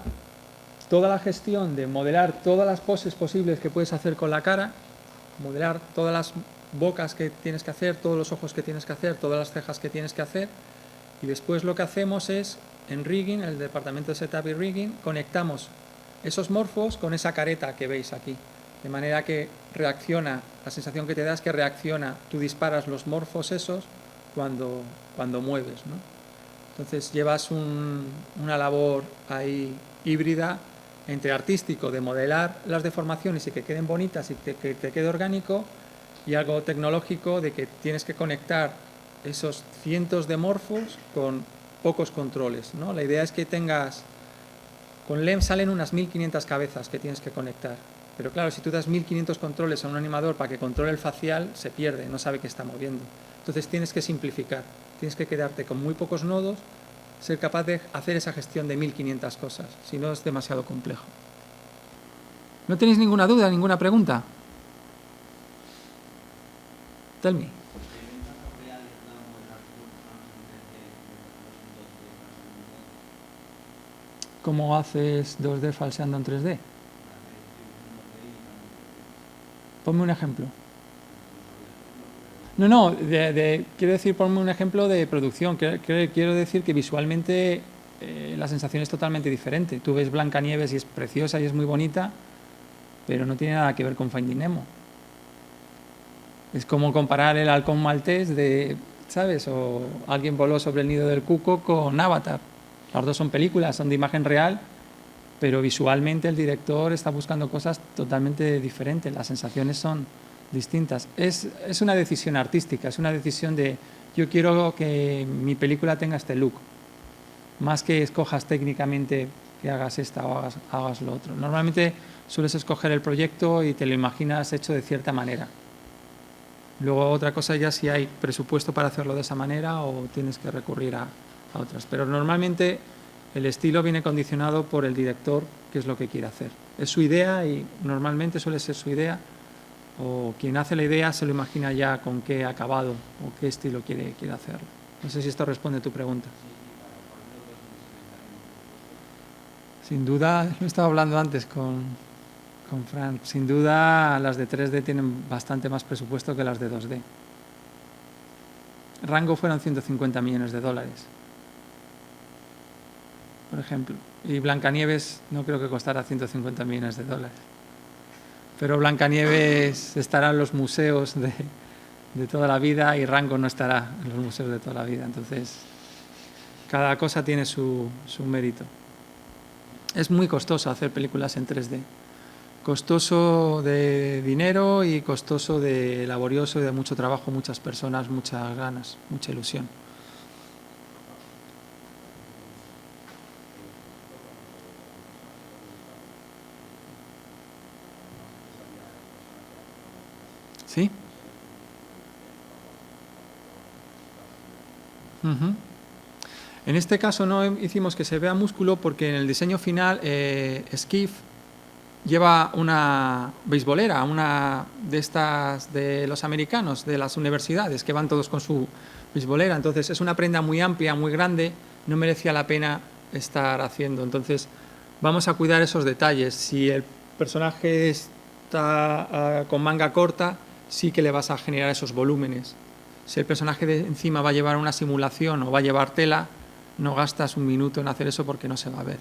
toda la gestión de modelar todas las poses posibles que puedes hacer con la cara, modelar todas las bocas que tienes que hacer, todos los ojos que tienes que hacer, todas las cejas que tienes que hacer, y después lo que hacemos es, en rigging, en el departamento de setup y rigging, conectamos esos morfos con esa careta que veis aquí, de manera que reacciona, la sensación que te da es que reacciona, tú disparas los morfos esos cuando mueves, ¿no? Entonces llevas una labor ahí híbrida entre artístico de modelar las deformaciones y que queden bonitas y que te quede orgánico, y algo tecnológico de que tienes que conectar esos cientos de morfos con pocos controles, ¿no? La idea es que con LEM salen unas 1500 cabezas que tienes que conectar, pero claro, si tú das 1500 controles a un animador para que controle el facial, se pierde, no sabe qué está moviendo. Entonces tienes que simplificar, tienes que quedarte con muy pocos nodos, ser capaz de hacer esa gestión de 1500 cosas, si no es demasiado complejo. ¿No tenéis ninguna duda, ninguna pregunta? Tell me. ¿Cómo haces 2D falseando en 3D? Ponme un ejemplo. No, quiero decir, ponme un ejemplo de producción. Quiero decir que visualmente la sensación es totalmente diferente. Tú ves Blancanieves y es preciosa y es muy bonita, pero no tiene nada que ver con Finding Nemo. Es como comparar el halcón maltés ¿sabes? O Alguien voló sobre el nido del cuco con Avatar. Las dos son películas, son de imagen real, pero visualmente el director está buscando cosas totalmente diferentes. Las sensaciones son distintas. Es una decisión artística, es una decisión de yo quiero que mi película tenga este look, más que escojas técnicamente que hagas esta o hagas lo otro. Normalmente sueles escoger el proyecto y te lo imaginas hecho de cierta manera. Luego otra cosa ya si hay presupuesto para hacerlo de esa manera o tienes que recurrir a otras. Pero normalmente el estilo viene condicionado por el director, qué es lo que quiere hacer. Es su idea y normalmente suele ser su idea, o quien hace la idea se lo imagina ya con qué acabado o qué estilo quiere hacerlo. No sé si esto responde a tu pregunta. Sin duda, lo estaba hablando antes con Fran, sin duda las de 3D tienen bastante más presupuesto que las de 2D. Rango fueron $150 millones, por ejemplo. Y Blancanieves no creo que costara $150 millones. Pero Blancanieves estará en los museos de toda la vida y Rango no estará en los museos de toda la vida. Entonces, cada cosa tiene su mérito. Es muy costoso hacer películas en 3D. Costoso de dinero y costoso de laborioso y de mucho trabajo, muchas personas, muchas ganas, mucha ilusión. ¿Sí? En este caso no hicimos que se vea músculo porque en el diseño final Skiff lleva una beisbolera, una de estas de los americanos, de las universidades, que van todos con su beisbolera. Entonces es una prenda muy amplia, muy grande, no merecía la pena estar haciendo. Entonces vamos a cuidar esos detalles. Si el personaje está con manga corta, sí que le vas a generar esos volúmenes. Si el personaje de encima va a llevar una simulación o va a llevar tela, no gastas un minuto en hacer eso porque no se va a ver.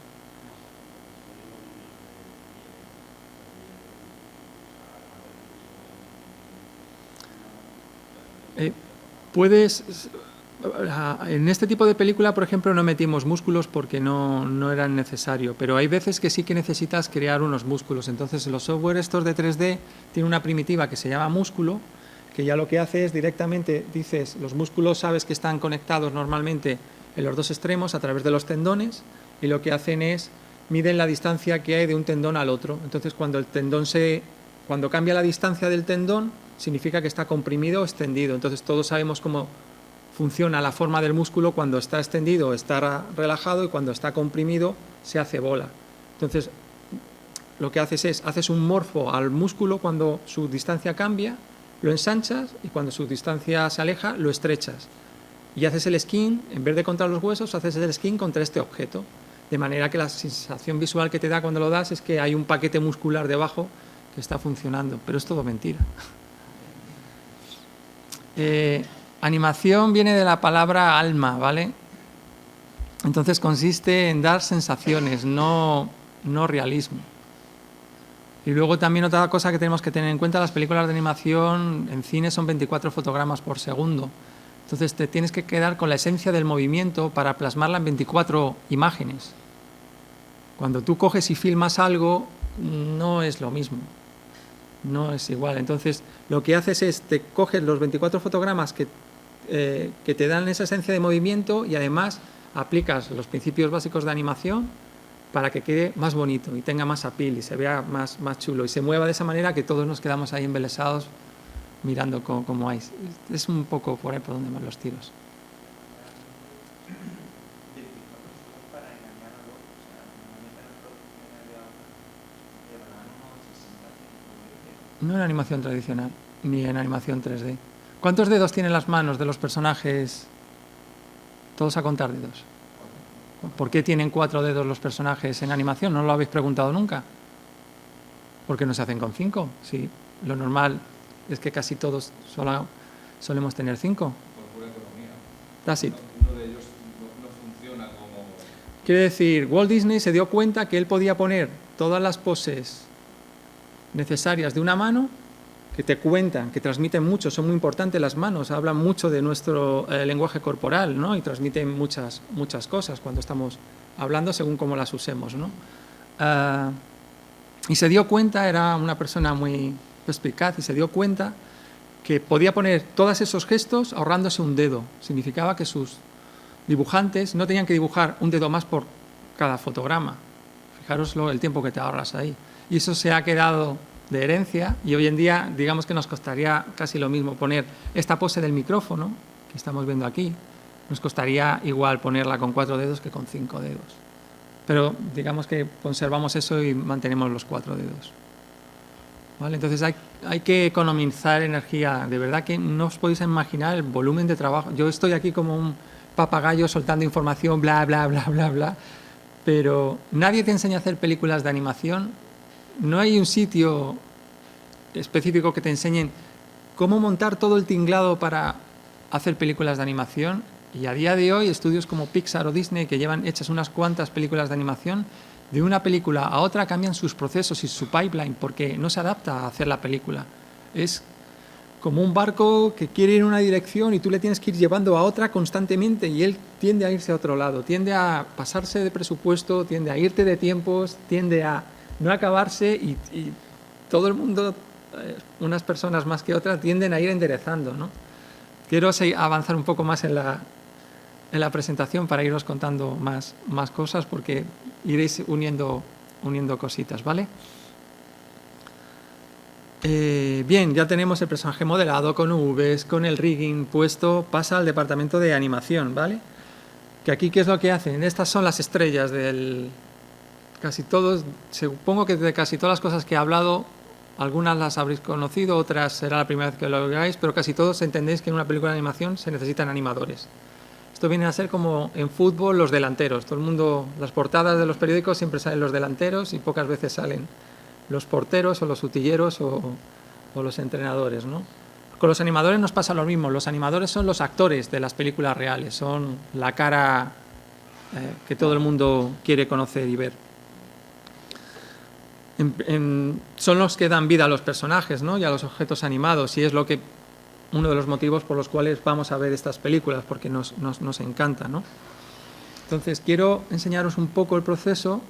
En este tipo de película, por ejemplo, no metimos músculos porque no era necesario, pero hay veces que sí que necesitas crear unos músculos. Entonces los software estos de 3D tienen una primitiva que se llama músculo, que ya lo que hace es directamente, dices, los músculos sabes que están conectados normalmente en los dos extremos a través de los tendones, y lo que hacen es miden la distancia que hay de un tendón al otro. Entonces cuando cambia la distancia del tendón, significa que está comprimido o extendido. Entonces todos sabemos cómo funciona la forma del músculo. Cuando está extendido está relajado y cuando está comprimido se hace bola. Entonces lo que haces un morfo al músculo cuando su distancia cambia, lo ensanchas, y cuando su distancia se aleja lo estrechas y haces el skin, en vez de contra los huesos, haces el skin contra este objeto, de manera que la sensación visual que te da cuando lo das es que hay un paquete muscular debajo que está funcionando, pero es todo mentira. Animación viene de la palabra alma, ¿vale? Entonces consiste en dar sensaciones, no realismo. Y luego también otra cosa que tenemos que tener en cuenta, las películas de animación en cine son 24 fotogramas por segundo. Entonces te tienes que quedar con la esencia del movimiento para plasmarla en 24 imágenes. Cuando tú coges y filmas algo, no es lo mismo. No es igual. Entonces lo que haces es, te coges los 24 fotogramas que te dan esa esencia de movimiento y además aplicas los principios básicos de animación para que quede más bonito y tenga más appeal y se vea más chulo y se mueva de esa manera que todos nos quedamos ahí embelesados mirando cómo hay. Es un poco por ahí por donde van los tiros. No en animación tradicional, ni en animación 3D. ¿Cuántos dedos tienen las manos de los personajes? Todos a contar dedos. ¿Por qué tienen 4 dedos los personajes en animación? ¿No lo habéis preguntado nunca? ¿Por qué no se hacen con 5? Sí, lo normal es que casi todos solemos tener 5. That's it. Uno de ellos no funciona como... Quiere decir, Walt Disney se dio cuenta que él podía poner todas las poses necesarias de una mano, que te cuentan, que transmiten mucho, son muy importantes las manos, hablan mucho de nuestro lenguaje corporal, ¿no? Y transmiten muchas cosas cuando estamos hablando según cómo las usemos, ¿no? Y se dio cuenta, era una persona muy perspicaz, y se dio cuenta que podía poner todos esos gestos ahorrándose un dedo. Significaba que sus dibujantes no tenían que dibujar un dedo más por cada fotograma. Fijaros el tiempo que te ahorras ahí. Y eso se ha quedado de herencia, y hoy en día digamos que nos costaría casi lo mismo poner esta pose del micrófono que estamos viendo aquí, nos costaría igual ponerla con 4 dedos que con 5 dedos. Pero digamos que conservamos eso y mantenemos los 4 dedos. ¿Vale? Entonces hay que economizar energía. De verdad que no os podéis imaginar el volumen de trabajo. Yo estoy aquí como un papagayo soltando información, bla, bla, bla, bla, bla. Pero nadie te enseña a hacer películas de animación. No hay un sitio específico que te enseñen cómo montar todo el tinglado para hacer películas de animación. Y a día de hoy, estudios como Pixar o Disney, que llevan hechas unas cuantas películas de animación, de una película a otra cambian sus procesos y su pipeline porque no se adapta a hacer la película. Es como un barco que quiere ir en una dirección y tú le tienes que ir llevando a otra constantemente, y él tiende a irse a otro lado, tiende a pasarse de presupuesto, tiende a irte de tiempos, tiende a no acabarse, y todo el mundo, unas personas más que otras, tienden a ir enderezando, ¿no? Quiero avanzar un poco más en la presentación para iros contando más cosas, porque iréis uniendo cositas, ¿vale? Bien, ya tenemos el personaje modelado con Vs, con el rigging puesto. Pasa al departamento de animación, ¿vale? Que aquí, ¿qué es lo que hacen? Estas son las estrellas del... Casi todos, supongo que de casi todas las cosas que he hablado, algunas las habréis conocido, otras será la primera vez que lo veáis, pero casi todos entendéis que en una película de animación se necesitan animadores. Esto viene a ser como en fútbol los delanteros. Todo el mundo, las portadas de los periódicos siempre salen los delanteros y pocas veces salen los porteros o los utilleros o los entrenadores, ¿no? Con los animadores nos pasa lo mismo. Los animadores son los actores de las películas reales, son la cara que todo el mundo quiere conocer y ver. Son los que dan vida a los personajes, ¿no? Y a los objetos animados, y es uno de los motivos por los cuales vamos a ver estas películas, porque nos encanta, ¿no? Entonces quiero enseñaros un poco el proceso.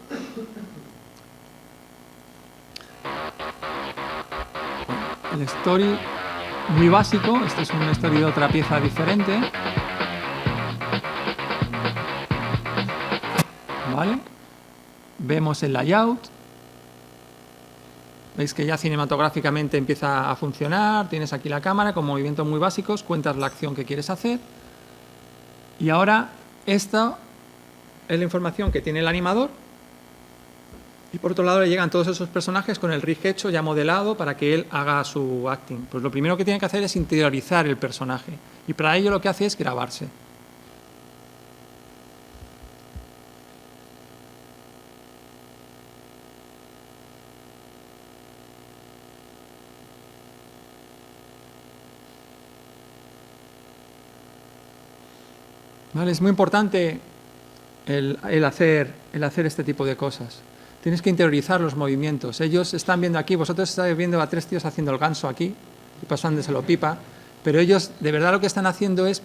El story muy básico. Este es un story de otra pieza diferente, ¿vale? Vemos el layout. Veis que ya cinematográficamente empieza a funcionar, tienes aquí la cámara con movimientos muy básicos, cuentas la acción que quieres hacer. Y ahora esta es la información que tiene el animador, y por otro lado le llegan todos esos personajes con el rig hecho, ya modelado, para que él haga su acting. Pues lo primero que tiene que hacer es interiorizar el personaje, y para ello lo que hace es grabarse. ¿Vale? Es muy importante el hacer este tipo de cosas. Tienes que interiorizar los movimientos. Ellos están viendo aquí, vosotros estáis viendo a 3 tíos haciendo el ganso aquí y pasándoselo pipa, pero ellos de verdad lo que están haciendo es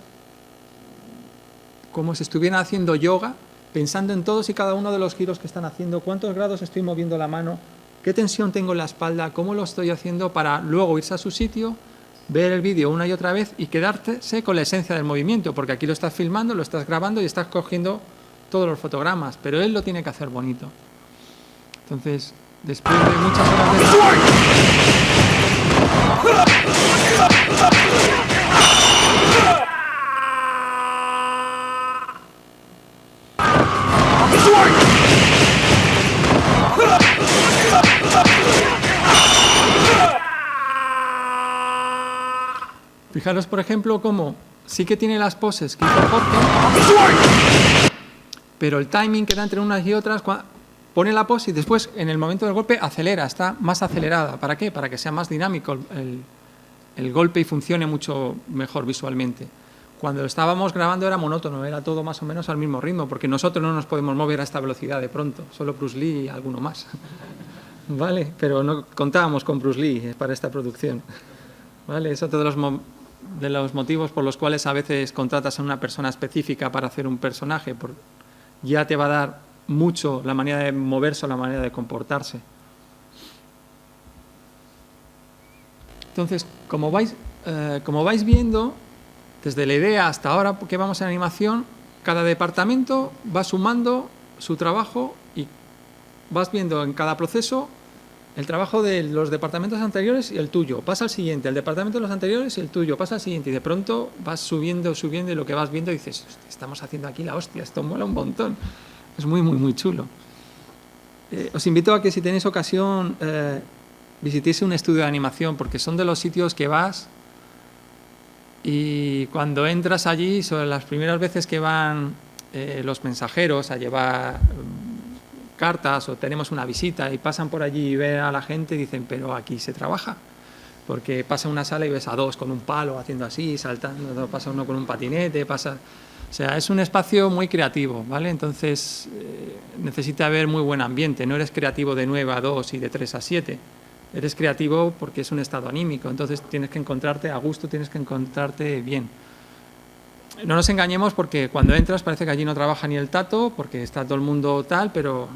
como si estuvieran haciendo yoga, pensando en todos y cada uno de los giros que están haciendo, cuántos grados estoy moviendo la mano, qué tensión tengo en la espalda, cómo lo estoy haciendo, para luego irse a su sitio, ver el vídeo una y otra vez y quedarse con la esencia del movimiento, porque aquí lo estás filmando, lo estás grabando y estás cogiendo todos los fotogramas, pero él lo tiene que hacer bonito. Entonces, después de muchas horas de... Fijaros, por ejemplo, cómo sí que tiene las poses que hizo Jorge, pero el timing que da entre unas y otras, pone la pose y después, en el momento del golpe, acelera, está más acelerada. ¿Para qué? Para que sea más dinámico el golpe y funcione mucho mejor visualmente. Cuando lo estábamos grabando era monótono, era todo más o menos al mismo ritmo, porque nosotros no nos podemos mover a esta velocidad de pronto, solo Bruce Lee y alguno más. ¿Vale? Pero no contábamos con Bruce Lee para esta producción. ¿Vale? Es otro de los motivos por los cuales a veces contratas a una persona específica para hacer un personaje, ya te va a dar mucho la manera de moverse o la manera de comportarse. Entonces, como vais viendo, desde la idea hasta ahora que vamos en animación, cada departamento va sumando su trabajo y vas viendo en cada proceso el trabajo de los departamentos anteriores y el tuyo. Pasa al siguiente, el departamento de los anteriores y el tuyo. Pasa al siguiente y de pronto vas subiendo y lo que vas viendo dices, estamos haciendo aquí la hostia, esto mola un montón. Es muy, muy, muy chulo. Os invito a que si tenéis ocasión visitéis un estudio de animación, porque son de los sitios que vas y cuando entras allí, son las primeras veces que van los mensajeros a llevar cartas o tenemos una visita y pasan por allí y ven a la gente y dicen, pero aquí se trabaja, porque pasa una sala y ves a dos con un palo haciendo así, saltando, pasa uno con un patinete, o sea, es un espacio muy creativo, ¿vale? Entonces necesita haber muy buen ambiente, no eres creativo de 9 a 2 y de 3 a 7, eres creativo porque es un estado anímico, entonces tienes que encontrarte a gusto, tienes que encontrarte bien. No nos engañemos porque cuando entras parece que allí no trabaja ni el tato, porque está todo el mundo tal, pero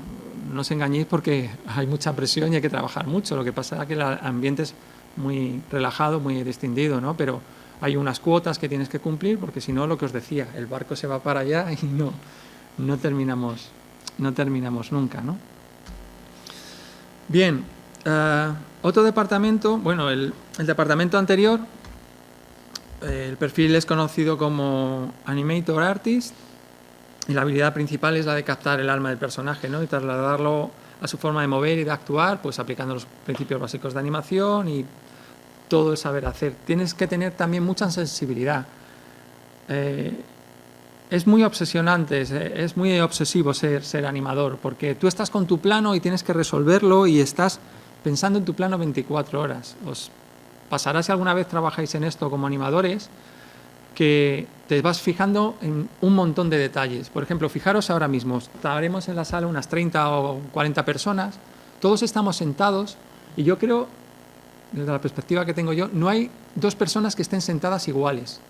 no os engañéis porque hay mucha presión y hay que trabajar mucho. Lo que pasa es que el ambiente es muy relajado, muy distendido, ¿no? Pero hay unas cuotas que tienes que cumplir porque si no, lo que os decía, el barco se va para allá y no terminamos nunca, ¿no? Bien, otro departamento, bueno, el departamento anterior, el perfil es conocido como Animator Artist y la habilidad principal es la de captar el alma del personaje, ¿no? Y trasladarlo a su forma de mover y de actuar, pues aplicando los principios básicos de animación y todo el saber hacer. Tienes que tener también mucha sensibilidad. Es muy obsesionante, es muy obsesivo ser animador, porque tú estás con tu plano y tienes que resolverlo y estás pensando en tu plano 24 horas. Os pasará si alguna vez trabajáis en esto como animadores, que te vas fijando en un montón de detalles. Por ejemplo, fijaros ahora mismo, estaremos en la sala unas 30 o 40 personas, todos estamos sentados y yo creo, desde la perspectiva que tengo yo, no hay dos personas que estén sentadas iguales.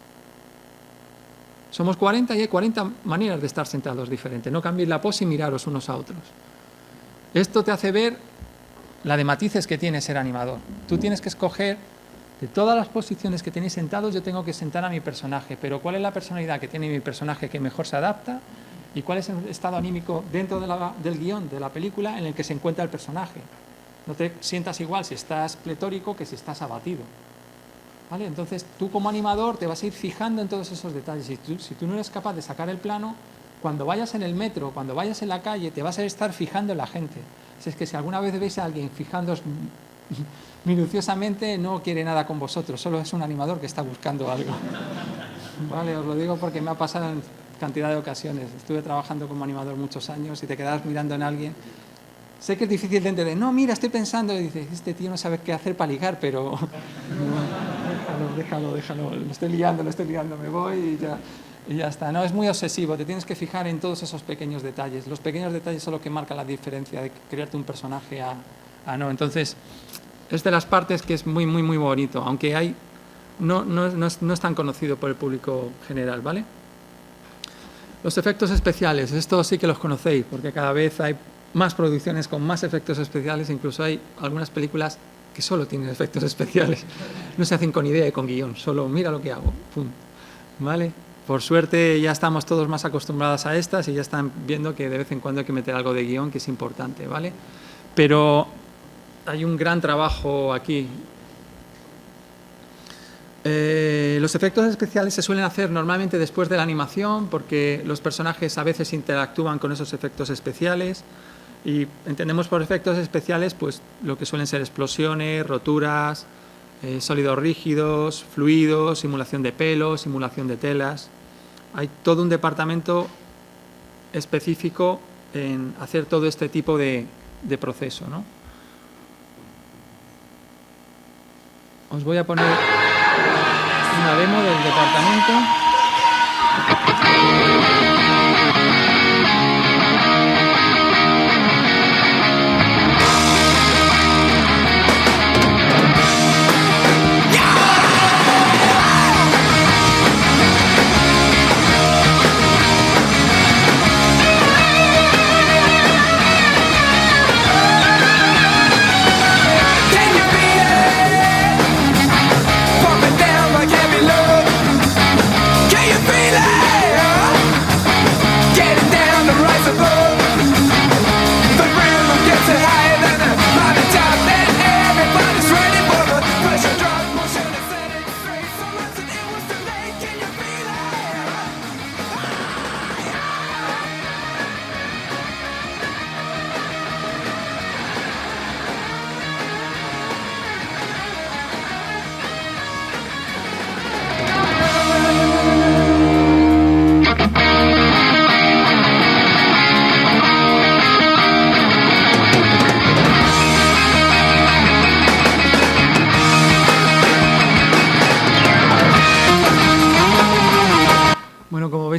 Somos 40 y hay 40 maneras de estar sentados diferentes. No cambiéis la pose y miraros unos a otros. Esto te hace ver la de matices que tiene ser animador. Tú tienes que escoger de todas las posiciones que tenéis sentados, yo tengo que sentar a mi personaje, pero ¿cuál es la personalidad que tiene mi personaje que mejor se adapta? ¿Y cuál es el estado anímico dentro del guión de la película en el que se encuentra el personaje? No te sientas igual si estás pletórico que si estás abatido. ¿Vale? Entonces, tú como animador te vas a ir fijando en todos esos detalles. Si tú no eres capaz de sacar el plano, cuando vayas en el metro, cuando vayas en la calle, te vas a estar fijando en la gente. Si es que si alguna vez veis a alguien fijándoos minuciosamente, no quiere nada con vosotros, solo es un animador que está buscando algo. Vale, os lo digo porque me ha pasado en cantidad de ocasiones. Estuve trabajando como animador muchos años y te quedabas mirando en alguien. Sé que es difícil de entender. No, mira, estoy pensando. Y dices, este tío no sabe qué hacer para ligar, pero déjalo. Lo estoy liando, me voy y ya está. No, es muy obsesivo. Te tienes que fijar en todos esos pequeños detalles. Los pequeños detalles son lo que marcan la diferencia de crearte un personaje a no. Entonces, es de las partes que es muy, muy, muy bonito, aunque no es tan conocido por el público general, ¿vale? Los efectos especiales, estos sí que los conocéis, porque cada vez hay más producciones con más efectos especiales, incluso hay algunas películas que solo tienen efectos especiales, no se hacen con idea y con guión, solo mira lo que hago, pum, ¿vale? Por suerte ya estamos todos más acostumbrados a estas y ya están viendo que de vez en cuando hay que meter algo de guión, que es importante, ¿vale? Pero hay un gran trabajo aquí. Los efectos especiales se suelen hacer normalmente después de la animación porque los personajes a veces interactúan con esos efectos especiales y entendemos por efectos especiales pues lo que suelen ser explosiones, roturas, sólidos rígidos, fluidos, simulación de pelo, simulación de telas. Hay todo un departamento específico en hacer todo este tipo de proceso, ¿no? Os voy a poner una demo del departamento.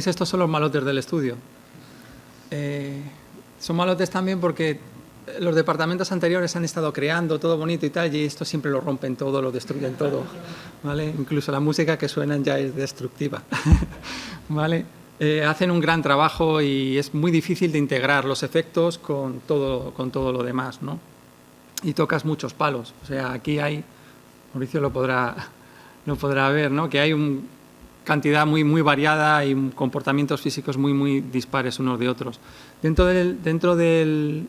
Estos son los malotes del estudio. Son malotes también porque los departamentos anteriores han estado creando todo bonito y tal, y esto siempre lo rompen todo, lo destruyen todo, ¿vale? Incluso la música que suenan ya es destructiva, ¿vale? Hacen un gran trabajo y es muy difícil de integrar los efectos con todo lo demás, ¿no? Y tocas muchos palos. O sea, aquí hay, Mauricio lo podrá ver, ¿no? Que hay una cantidad muy variada y comportamientos físicos muy dispares unos de otros. Dentro del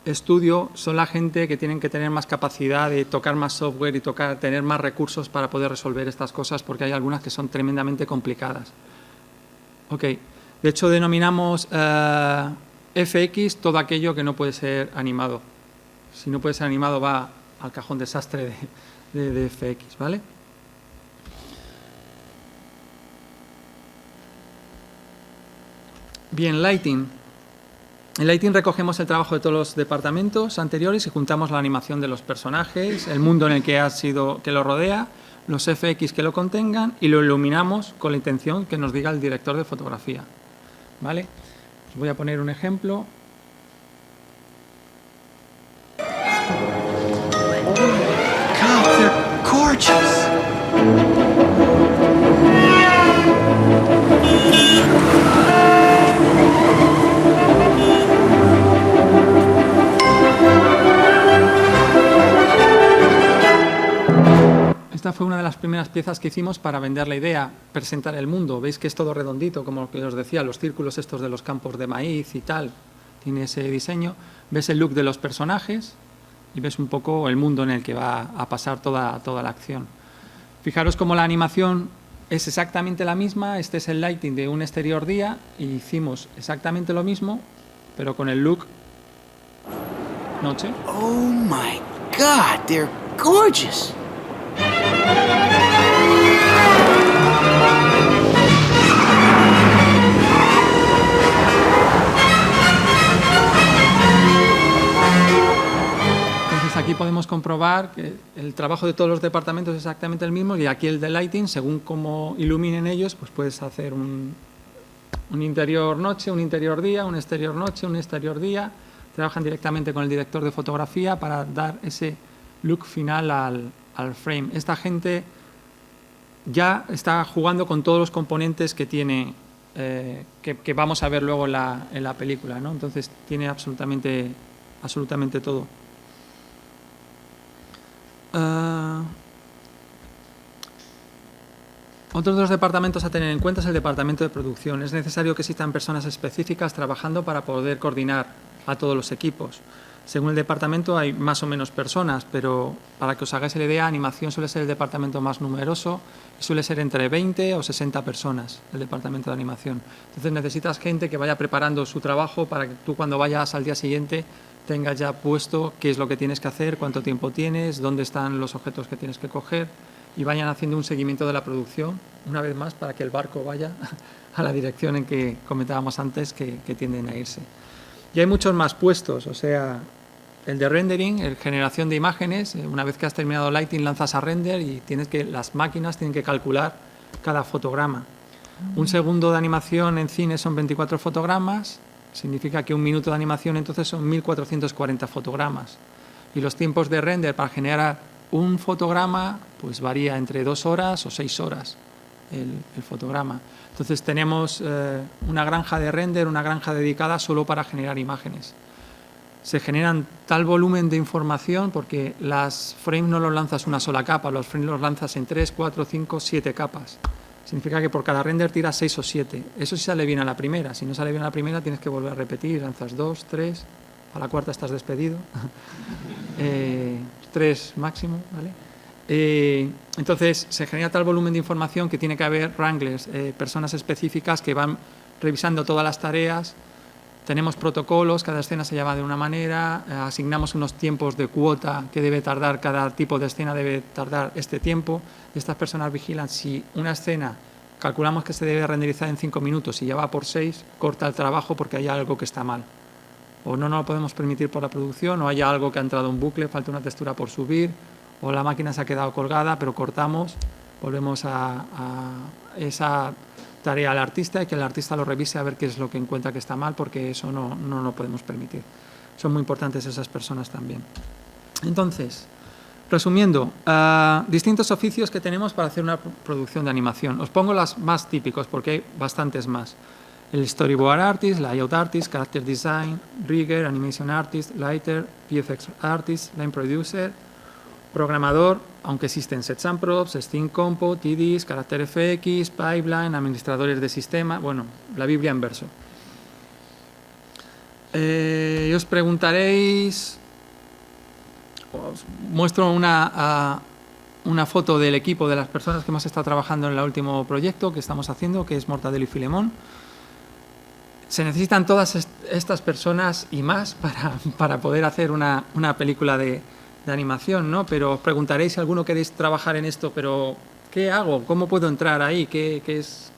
estudio son la gente que tienen que tener más capacidad de tocar más software y tener más recursos para poder resolver estas cosas, porque hay algunas que son tremendamente complicadas. Ok, de hecho denominamos FX todo aquello que no puede ser animado. Si no puede ser animado va al cajón desastre de FX, ¿vale? Bien, Lighting. En Lighting recogemos el trabajo de todos los departamentos anteriores y juntamos la animación de los personajes, el mundo en el que lo rodea, los FX que lo contengan y lo iluminamos con la intención que nos diga el director de fotografía. ¿Vale? Os voy a poner un ejemplo. God, they're gorgeous. Esta fue una de las primeras piezas que hicimos para vender la idea, presentar el mundo. Veis que es todo redondito, como que os decía, los círculos estos de los campos de maíz y tal. Tiene ese diseño. Ves el look de los personajes y ves un poco el mundo en el que va a pasar toda la acción. Fijaros cómo la animación es exactamente la misma. Este es el lighting de un exterior día y hicimos exactamente lo mismo, pero con el look noche. Oh my God, they're gorgeous. Entonces aquí podemos comprobar que el trabajo de todos los departamentos es exactamente el mismo y aquí el de lighting, según cómo iluminen ellos, pues puedes hacer un interior noche, un interior día, un exterior noche, un exterior día. Trabajan directamente con el director de fotografía para dar ese look final al frame. Esta gente ya está jugando con todos los componentes que tiene, que vamos a ver luego en la película, ¿no? Entonces tiene absolutamente todo. Otro de los departamentos a tener en cuenta es el departamento de producción. Es necesario que existan personas específicas trabajando para poder coordinar a todos los equipos. Según el departamento hay más o menos personas, pero para que os hagáis la idea, animación suele ser el departamento más numeroso y suele ser entre 20 o 60 personas el departamento de animación. Entonces necesitas gente que vaya preparando su trabajo para que tú cuando vayas al día siguiente tengas ya puesto qué es lo que tienes que hacer, cuánto tiempo tienes, dónde están los objetos que tienes que coger y vayan haciendo un seguimiento de la producción, una vez más, para que el barco vaya a la dirección en que comentábamos antes que tienden a irse. Y hay muchos más puestos, o sea, el de rendering, el generación de imágenes. Una vez que has terminado lighting, lanzas a render y las máquinas tienen que calcular cada fotograma. Un segundo de animación en cine son 24 fotogramas, significa que un minuto de animación entonces son 1440 fotogramas. Y los tiempos de render para generar un fotograma pues varía entre 2 horas o 6 horas el fotograma. Entonces tenemos una granja de render, una granja dedicada solo para generar imágenes. Se generan tal volumen de información porque las frames no los lanzas una sola capa, los frames los lanzas en 3, 4, 5, 7 capas. Significa que por cada render tiras 6 o 7. Eso sí sale bien a la primera. Si no sale bien a la primera tienes que volver a repetir, lanzas 2, 3, a la cuarta estás despedido. 3 máximo, ¿vale? Entonces se genera tal volumen de información que tiene que haber wranglers, personas específicas que van revisando todas las tareas. Tenemos protocolos, cada escena se llama de una manera, asignamos unos tiempos de cuota que debe tardar, cada tipo de escena debe tardar este tiempo. Y estas personas vigilan si una escena calculamos que se debe renderizar en 5 minutos y ya va por 6, corta el trabajo porque hay algo que está mal. O no lo podemos permitir por la producción, o hay algo que ha entrado en bucle, falta una textura por subir, o la máquina se ha quedado colgada, pero cortamos, volvemos a esa tarea al artista y que el artista lo revise a ver qué es lo que encuentra que está mal, porque eso no lo podemos permitir. Son muy importantes esas personas también. Entonces, resumiendo, distintos oficios que tenemos para hacer una producción de animación. Os pongo los más típicos porque hay bastantes más. El storyboard artist, layout artist, character design, rigger, animation artist, lighter, VFX artist, line producer, programador, aunque existen sets and props, scene compo, TDs, Character FX, pipeline, administradores de sistema, bueno, la Biblia en verso. Y os preguntaréis, os muestro una foto del equipo de las personas que hemos estado trabajando en el último proyecto que estamos haciendo, que es Mortadelo y Filemón. Se necesitan todas estas personas y más para poder hacer una película de animación, ¿no? Pero os preguntaréis si alguno queréis trabajar en esto, pero ¿qué hago? ¿Cómo puedo entrar ahí?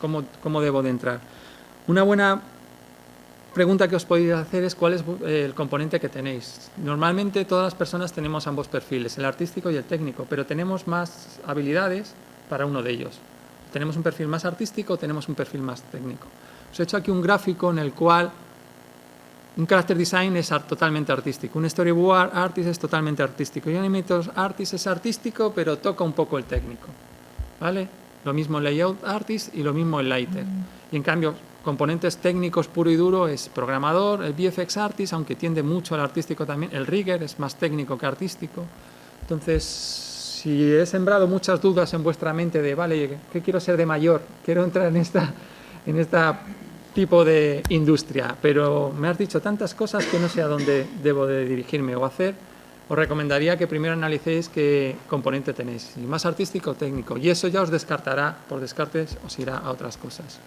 ¿Cómo debo de entrar? Una buena pregunta que os podéis hacer es cuál es el componente que tenéis. Normalmente todas las personas tenemos ambos perfiles, el artístico y el técnico, pero tenemos más habilidades para uno de ellos. Tenemos un perfil más artístico, tenemos un perfil más técnico. Os he hecho aquí un gráfico en el cual un character design es totalmente artístico, un storyboard artist es totalmente artístico y un animator artist es artístico pero toca un poco el técnico, ¿vale? Lo mismo el layout artist y lo mismo el lighter. Y en cambio, componentes técnicos puro y duro es programador, el VFX artist, aunque tiende mucho al artístico también, el rigger es más técnico que artístico. Entonces, si he sembrado muchas dudas en vuestra mente de, vale, ¿qué quiero ser de mayor? Quiero entrar en esta tipo de industria, pero me has dicho tantas cosas que no sé a dónde debo de dirigirme o hacer. Os recomendaría que primero analicéis qué componente tenéis, si más artístico o técnico, y eso ya os descartará, por descartes os irá a otras cosas.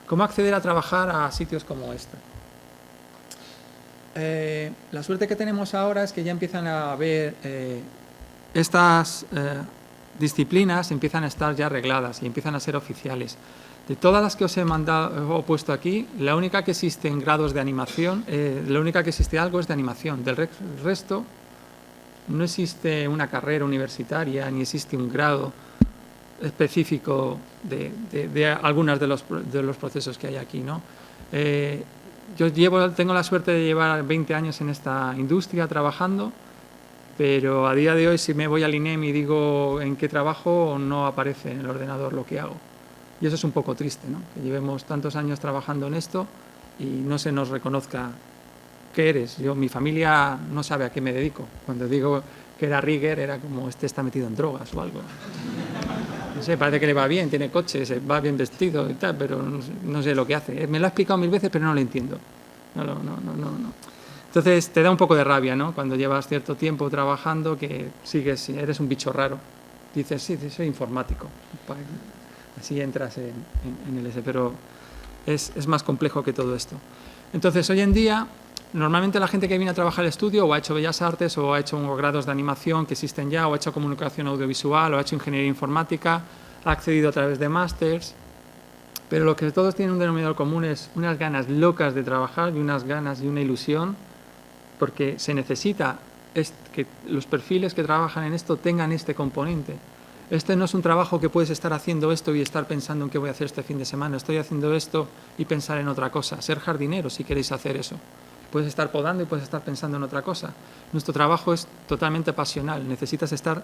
¿Cómo acceder a trabajar a sitios como este? La suerte que tenemos ahora es que ya empiezan a haber estas disciplinas, empiezan a estar ya arregladas y empiezan a ser oficiales. De todas las que os he puesto aquí, la única que existe en grados de animación, la única que existe algo es de animación. Del resto, no existe una carrera universitaria ni existe un grado específico de algunos de los procesos que hay aquí, ¿no? Yo tengo la suerte de llevar 20 años en esta industria trabajando, pero a día de hoy, si me voy al INEM y digo en qué trabajo, no aparece en el ordenador lo que hago. Y eso es un poco triste, ¿no? Que llevemos tantos años trabajando en esto y no se nos reconozca qué eres. Mi familia no sabe a qué me dedico. Cuando digo que era rigger, era como está metido en drogas o algo. No sé, parece que le va bien, tiene coches, va bien vestido y tal, pero no sé lo que hace. Me lo ha explicado 1000 veces, pero no lo entiendo. No. Entonces te da un poco de rabia, ¿no? Cuando llevas cierto tiempo trabajando que eres un bicho raro. Dices, sí, soy informático. Así entras en el S, pero es más complejo que todo esto. Entonces, hoy en día, normalmente la gente que viene a trabajar al estudio o ha hecho Bellas Artes o ha hecho grados de animación que existen ya, o ha hecho comunicación audiovisual o ha hecho ingeniería informática, ha accedido a través de másters, pero lo que todos tienen un denominador común es unas ganas locas de trabajar y unas ganas y una ilusión, porque se necesita que los perfiles que trabajan en esto tengan este componente. Este no es un trabajo que puedes estar haciendo esto y estar pensando en qué voy a hacer este fin de semana. Estoy haciendo esto y pensar en otra cosa. Ser jardinero, si queréis hacer eso. Puedes estar podando y puedes estar pensando en otra cosa. Nuestro trabajo es totalmente pasional. Necesitas estar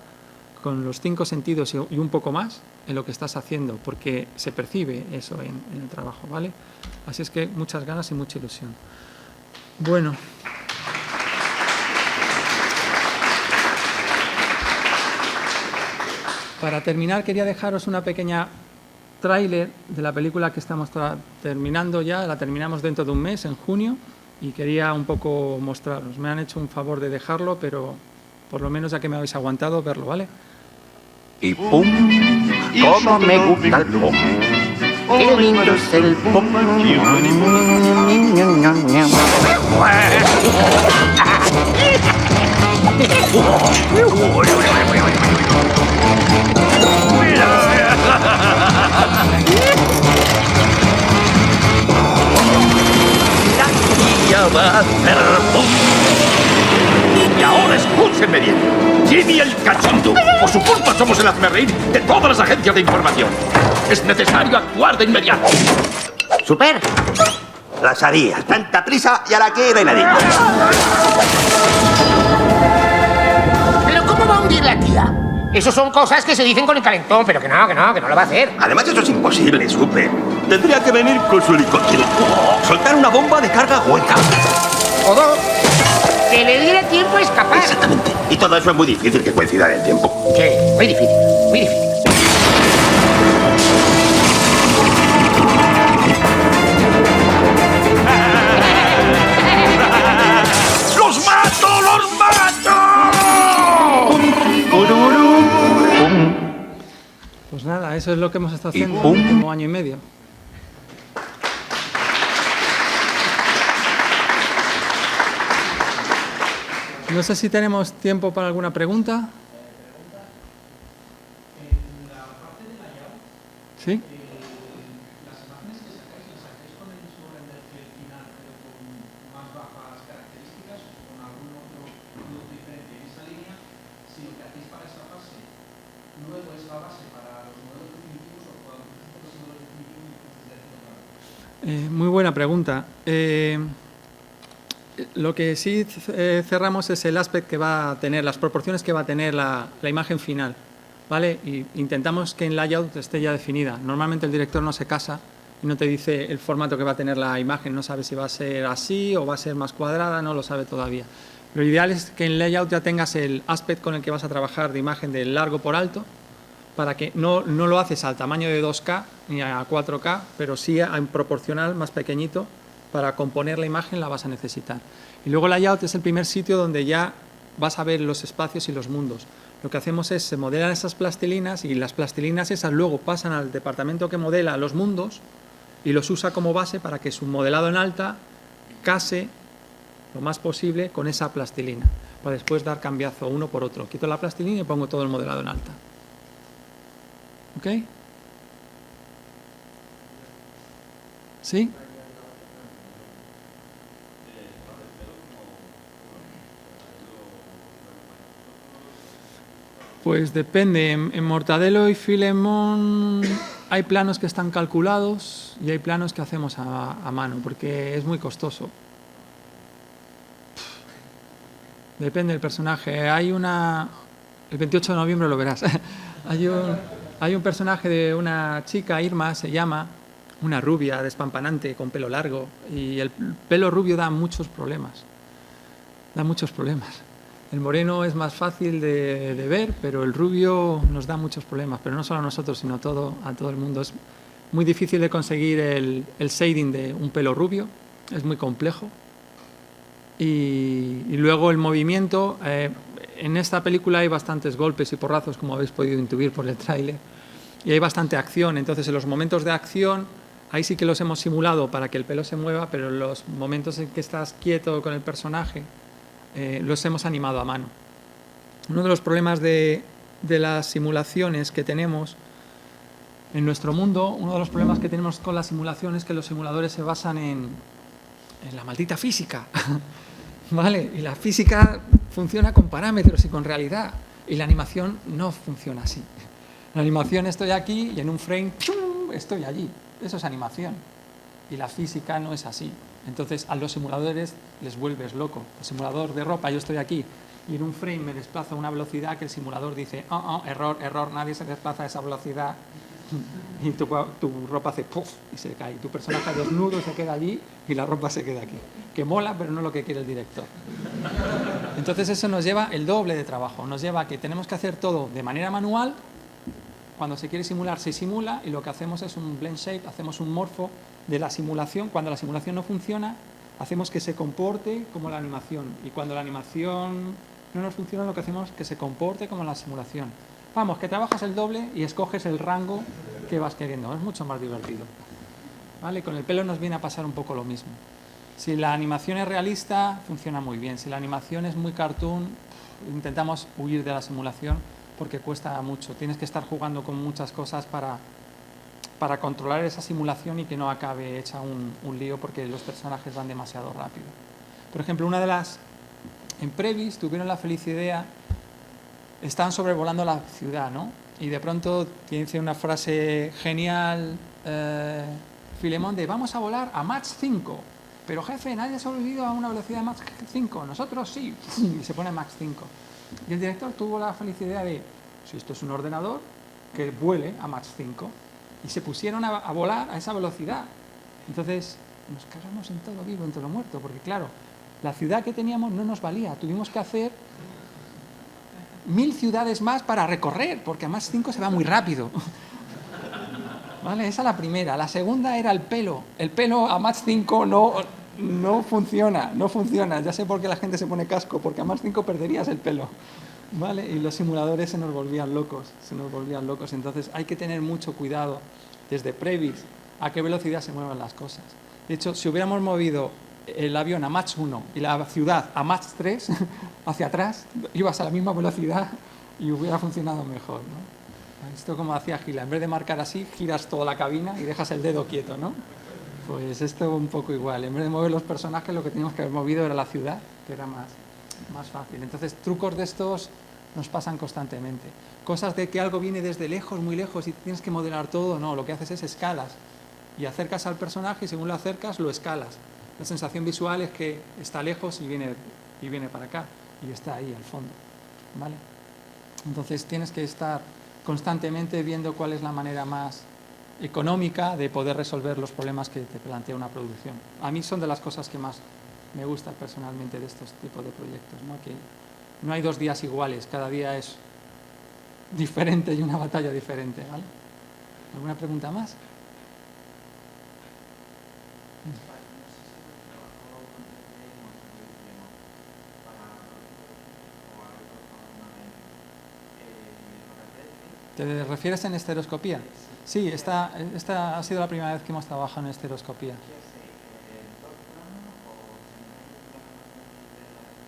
con los 5 sentidos y un poco más en lo que estás haciendo, porque se percibe eso en el trabajo, ¿vale? Así es que muchas ganas y mucha ilusión. Bueno. Para terminar, quería dejaros una pequeña tráiler de la película que estamos terminando ya. La terminamos dentro de un mes, en junio, y quería un poco mostraros. Me han hecho un favor de dejarlo, pero por lo menos ya que me habéis aguantado, verlo, ¿vale? Y pum, todo me gusta el pum. Qué lindo es el pum. Ya va a hacer pum. Y ahora escúchenme bien. Jimmy el cachondo. Por su culpa somos el hazmerreír de todas las agencias de información. Es necesario actuar de inmediato. Super. Las haría. Tanta prisa y ahora qué bailarín. ¿Pero cómo va a hundir la tía? Eso son cosas que se dicen con el calentón, pero que no lo va a hacer. Además, eso es imposible, Super. Tendría que venir con su helicóptero. Soltar una bomba de carga hueca. O dos. Que le diera tiempo a escapar. Exactamente. Y todo eso es muy difícil que coincida en el tiempo. Sí, muy difícil, muy difícil. ¡Los mato! ¡Los mato! Pues nada, eso es lo que hemos estado haciendo el último año y medio. No sé si tenemos tiempo para alguna pregunta. ¿Sí? Muy buena pregunta. Lo que sí cerramos es el aspecto que va a tener, las proporciones que va a tener la imagen final, ¿vale? Y intentamos que en layout esté ya definida. Normalmente el director no se casa y no te dice el formato que va a tener la imagen, no sabe si va a ser así o va a ser más cuadrada, no lo sabe todavía. Lo ideal es que en layout ya tengas el aspect con el que vas a trabajar de imagen de largo por alto, para que no lo haces al tamaño de 2K ni a 4K, pero sí en proporcional más pequeñito. Para componer la imagen la vas a necesitar. Y luego el layout es el primer sitio donde ya vas a ver los espacios y los mundos. Lo que hacemos es, se modelan esas plastilinas y las plastilinas esas luego pasan al departamento que modela los mundos y los usa como base para que su modelado en alta case lo más posible con esa plastilina, para después dar cambiazo uno por otro. Quito la plastilina y pongo todo el modelado en alta. ¿Ok? ¿Sí? Pues depende. En Mortadelo y Filemón hay planos que están calculados y hay planos que hacemos a mano, porque es muy costoso. Depende del personaje. El 28 de noviembre lo verás. Hay un personaje de una chica, Irma se llama, una rubia despampanante con pelo largo, y el pelo rubio da muchos problemas. Da muchos problemas. El moreno es más fácil de ver, pero el rubio nos da muchos problemas, pero no solo a nosotros, sino a todo el mundo. Es muy difícil de conseguir el shading de un pelo rubio, es muy complejo. Y luego el movimiento, en esta película hay bastantes golpes y porrazos, como habéis podido intuir por el tráiler, y hay bastante acción. Entonces, en los momentos de acción, ahí sí que los hemos simulado para que el pelo se mueva, pero en los momentos en que estás quieto con el personaje, los hemos animado a mano. Uno de los problemas de las simulaciones que tenemos en nuestro mundo, uno de los problemas que tenemos con las simulaciones es que los simuladores se basan en la maldita física. ¿Vale? Y la física funciona con parámetros y con realidad. Y la animación no funciona así. La animación estoy aquí y en un frame ¡pum!, estoy allí. Eso es animación. Y la física no es así. Entonces a los simuladores les vuelves loco. El simulador de ropa, yo estoy aquí y en un frame me desplazo a una velocidad que el simulador dice, error, error, nadie se desplaza a esa velocidad. Y tu ropa hace puff y se cae. Tu personaje desnudo se queda allí y la ropa se queda aquí. Que mola, pero no lo que quiere el director. Entonces eso nos lleva el doble de trabajo. Nos lleva a que tenemos que hacer todo de manera manual. Cuando se quiere simular, se simula y lo que hacemos es un blend shape, hacemos un morfo de la simulación. Cuando la simulación no funciona, hacemos que se comporte como la animación. Y cuando la animación no nos funciona, lo que hacemos es que se comporte como la simulación. Vamos, que trabajas el doble y escoges el rango que vas queriendo. Es mucho más divertido. ¿Vale? Con el pelo nos viene a pasar un poco lo mismo. Si la animación es realista, funciona muy bien. Si la animación es muy cartoon, intentamos huir de la simulación porque cuesta mucho. Tienes que estar jugando con muchas cosas para controlar esa simulación y que no acabe hecha un lío porque los personajes van demasiado rápido. Por ejemplo, una de las... En Previs tuvieron la feliz idea, estaban sobrevolando la ciudad, ¿no? Y de pronto dice una frase genial, Filemón, de vamos a volar a Mach 5. Pero jefe, nadie ha sobrevivido a una velocidad de Mach 5. Nosotros sí. Y se pone Mach 5. Y el director tuvo la feliz idea de, si esto es un ordenador, que vuele a Mach 5. Y se pusieron a volar a esa velocidad. Entonces nos cagamos en todo vivo, en todo muerto, porque claro, la ciudad que teníamos no nos valía. Tuvimos que hacer 1000 ciudades más para recorrer, porque a Mach 5 se va muy rápido. ¿Vale? Esa es la primera. La segunda era el pelo. El pelo a Mach 5 no funciona, no funciona. Ya sé por qué la gente se pone casco, porque a Mach 5 perderías el pelo. ¿Vale? Y los simuladores se nos volvían locos, Entonces hay que tener mucho cuidado desde Previs a qué velocidad se mueven las cosas. De hecho, si hubiéramos movido el avión a Mach 1 y la ciudad a Mach 3, hacia atrás, ibas a la misma velocidad y hubiera funcionado mejor, ¿no? Esto como hacía Gila, en vez de marcar así, giras toda la cabina y dejas el dedo quieto, ¿no? Pues esto un poco igual. En vez de mover los personajes, lo que teníamos que haber movido era la ciudad, que era más fácil. Entonces, trucos de estos nos pasan constantemente. Cosas de que algo viene desde lejos, muy lejos, y tienes que modelar todo, no. Lo que haces es escalas. Y acercas al personaje y según lo acercas, lo escalas. La sensación visual es que está lejos y viene para acá. Y está ahí, al fondo. ¿Vale? Entonces, tienes que estar constantemente viendo cuál es la manera más económica de poder resolver los problemas que te plantea una producción. A mí son de las cosas que más me gusta personalmente de estos tipos de proyectos, ¿no? Que no hay 2 días iguales, cada día es diferente y una batalla diferente, ¿vale? ¿Alguna pregunta más? ¿Te refieres en estereoscopía? Sí, esta ha sido la primera vez que hemos trabajado en estereoscopía.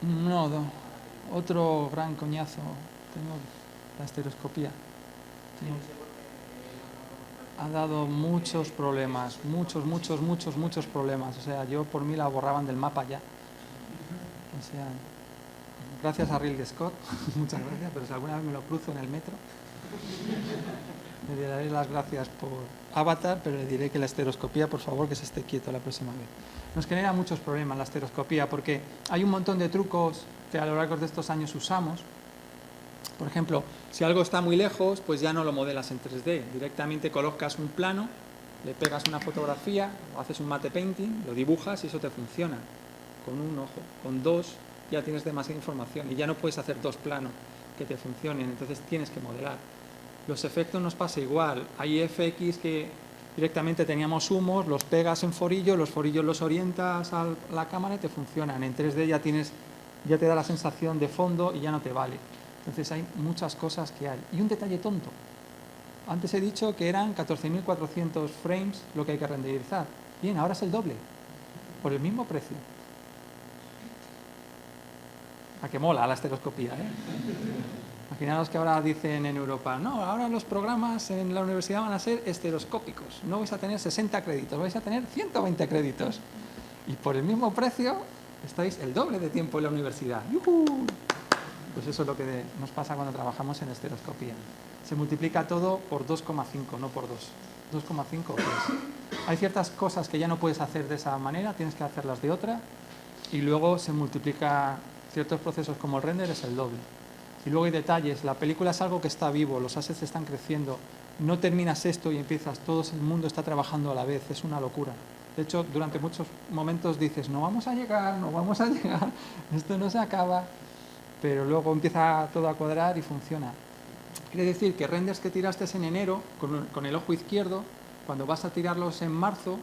No, otro gran coñazo. Tengo la estereoscopía. Ha dado muchos problemas, muchos problemas. O sea, yo por mí la borraban del mapa ya. O sea, gracias a Ridley Scott, muchas gracias, pero si alguna vez me lo cruzo en el metro, le daré las gracias por Avatar, pero le diré que la estereoscopía, por favor, que se esté quieto la próxima vez. Nos genera muchos problemas la estereoscopía porque hay un montón de trucos que a lo largo de estos años usamos. Por ejemplo, si algo está muy lejos, pues ya no lo modelas en 3D. Directamente colocas un plano, le pegas una fotografía, o haces un matte painting, lo dibujas y eso te funciona. Con un ojo, con 2 ya tienes demasiada información y ya no puedes hacer 2 planos que te funcionen, entonces tienes que modelar. Los efectos nos pasa igual. Hay FX que directamente teníamos humos, los pegas en forillos, los forillos los orientas a la cámara y te funcionan. En 3D ya te da la sensación de fondo y ya no te vale. Entonces hay muchas cosas que hay. Y un detalle tonto. Antes he dicho que eran 14.400 frames lo que hay que renderizar. Bien, ahora es el doble, por el mismo precio. ¿A qué mola la estereoscopía, eh? Imaginaos que ahora dicen en Europa, no, ahora los programas en la universidad van a ser estereoscópicos. No vais a tener 60 créditos, vais a tener 120 créditos. Y por el mismo precio estáis el doble de tiempo en la universidad. ¡Yujú! Pues eso es lo que nos pasa cuando trabajamos en estereoscopía. Se multiplica todo por 2,5, no por 2. 2,5 es. Hay ciertas cosas que ya no puedes hacer de esa manera, tienes que hacerlas de otra, y luego se multiplica ciertos procesos como el render, es el doble. Y luego hay detalles, la película es algo que está vivo, los assets están creciendo, no terminas esto y empiezas, todo el mundo está trabajando a la vez, es una locura. De hecho, durante muchos momentos dices, no vamos a llegar, esto no se acaba, pero luego empieza todo a cuadrar y funciona. Quiere decir que renders que tiraste en enero con el ojo izquierdo, cuando vas a tirarlos en marzo,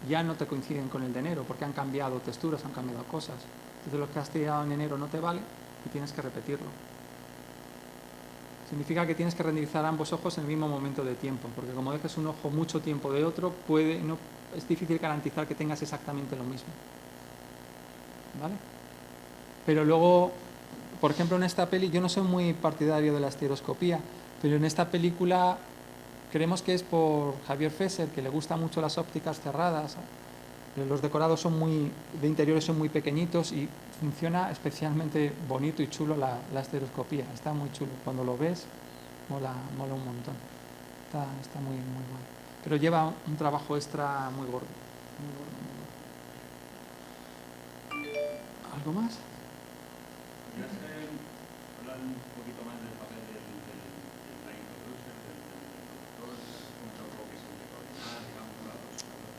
ya no te coinciden con el de enero, porque han cambiado texturas, han cambiado cosas. Entonces lo que has tirado en enero no te vale y tienes que repetirlo. Significa que tienes que renderizar ambos ojos en el mismo momento de tiempo, porque como dejes un ojo mucho tiempo de otro, es difícil garantizar que tengas exactamente lo mismo. ¿Vale? Pero luego, por ejemplo, en esta peli, yo no soy muy partidario de la estereoscopía, pero en esta película creemos que es por Javier Fesser, que le gustan mucho las ópticas cerradas. Los decorados de interiores son muy pequeñitos y funciona especialmente bonito y chulo la estereoscopía. Está muy chulo. Cuando lo ves, mola un montón. Está muy guay. Pero lleva un trabajo extra muy gordo. ¿Algo más? Hablar un poquito más del papel del line producer,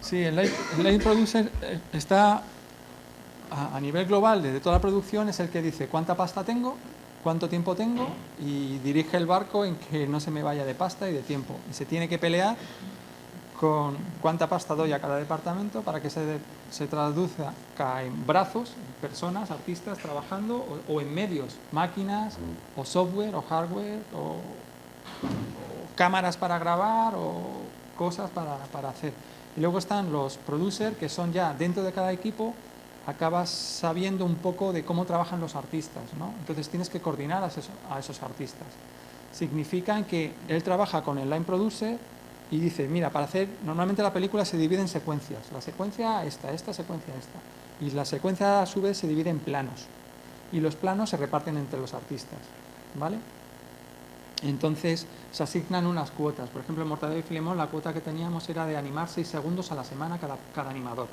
Sí, el line producer está a nivel global, desde toda la producción, es el que dice cuánta pasta tengo, cuánto tiempo tengo y dirige el barco en que no se me vaya de pasta y de tiempo. Y se tiene que pelear con cuánta pasta doy a cada departamento para que se traduzca en brazos, personas, artistas trabajando o en medios, máquinas o software o hardware o cámaras para grabar o cosas para hacer. Y luego están los producers, que son ya dentro de cada equipo, acabas sabiendo un poco de cómo trabajan los artistas, ¿no? Entonces tienes que coordinar a esos artistas. Significa que él trabaja con el line producer y dice, mira, normalmente la película se divide en secuencias, la secuencia esta secuencia esta, y la secuencia a su vez se divide en planos, y los planos se reparten entre los artistas, ¿vale? Entonces se asignan unas cuotas. Por ejemplo, en Mortadelo y Filemón la cuota que teníamos era de animar 6 segundos a la semana cada animador.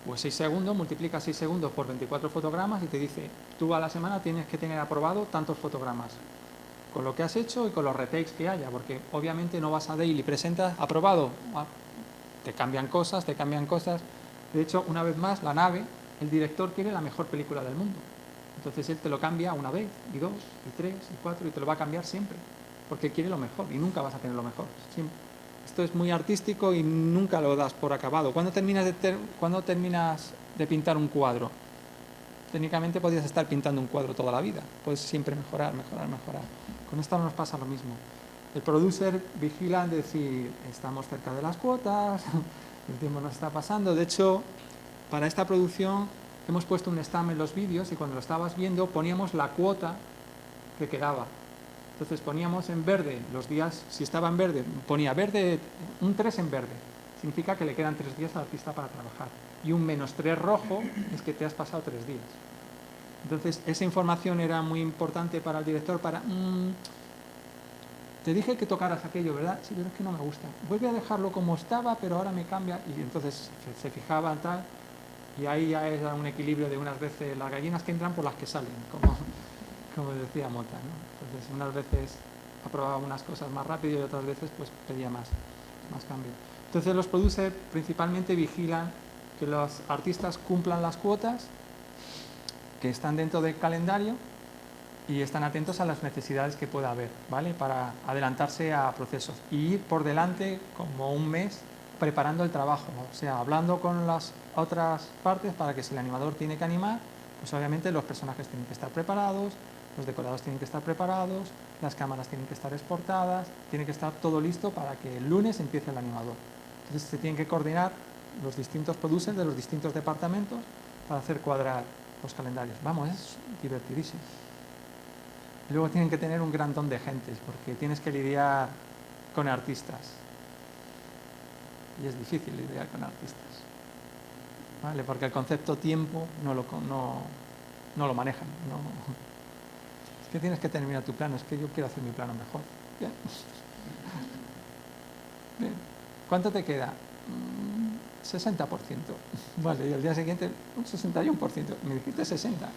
Pues 6 segundos, multiplica 6 segundos por 24 fotogramas y te dice, tú a la semana tienes que tener aprobado tantos fotogramas, con lo que has hecho y con los retakes que haya, porque obviamente no vas a daily, presentas, aprobado, te cambian cosas. De hecho, una vez más, la nave, el director quiere la mejor película del mundo. Entonces él te lo cambia una vez, y dos, y tres, y cuatro, y te lo va a cambiar siempre, porque quiere lo mejor, y nunca vas a tener lo mejor. Siempre. Esto es muy artístico y nunca lo das por acabado. ¿Cuándo terminas de pintar un cuadro? Técnicamente podrías estar pintando un cuadro toda la vida. Puedes siempre mejorar. Con esto nos pasa lo mismo. El producer vigila, decir, estamos cerca de las cuotas, el tiempo nos está pasando. De hecho, para esta producción hemos puesto un stamp en los vídeos y cuando lo estabas viendo poníamos la cuota que quedaba. Entonces poníamos en verde los días, si estaba en verde, ponía verde, un 3 en verde. Significa que le quedan 3 días al artista para trabajar. Y un -3 rojo es que te has pasado 3 días. Entonces esa información era muy importante para el director para... te dije que tocaras aquello, ¿verdad? Sí, pero es que no me gusta. Vuelve a dejarlo como estaba, pero ahora me cambia. Y entonces se fijaba tal... Y ahí ya es un equilibrio de unas veces las gallinas que entran por las que salen, como decía Mota, ¿no? Entonces unas veces aprobaba unas cosas más rápido y otras veces pues pedía más cambio. Entonces los producers principalmente vigilan que los artistas cumplan las cuotas, que están dentro del calendario y están atentos a las necesidades que pueda haber, ¿vale? Para adelantarse a procesos y ir por delante como un mes preparando el trabajo, o sea, hablando con las otras partes para que si el animador tiene que animar, pues obviamente los personajes tienen que estar preparados, los decorados tienen que estar preparados, las cámaras tienen que estar exportadas, tiene que estar todo listo para que el lunes empiece el animador. Entonces se tienen que coordinar los distintos producers de los distintos departamentos para hacer cuadrar los calendarios. Vamos, es divertidísimo. Y luego tienen que tener un gran don de gentes, porque tienes que lidiar con artistas. Y es difícil lidiar con artistas, ¿vale? Porque el concepto tiempo no lo manejan, que tienes que terminar tu plano, es que yo quiero hacer mi plano mejor. Bien. Bien. ¿Cuánto te queda? 60%. Vale, y al día siguiente un 61%. Me dijiste 60.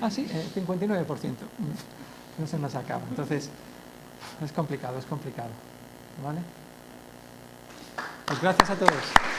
Ah, sí, 59%. No se nos acaba. Entonces, es complicado, es complicado. ¿Vale? Pues gracias a todos.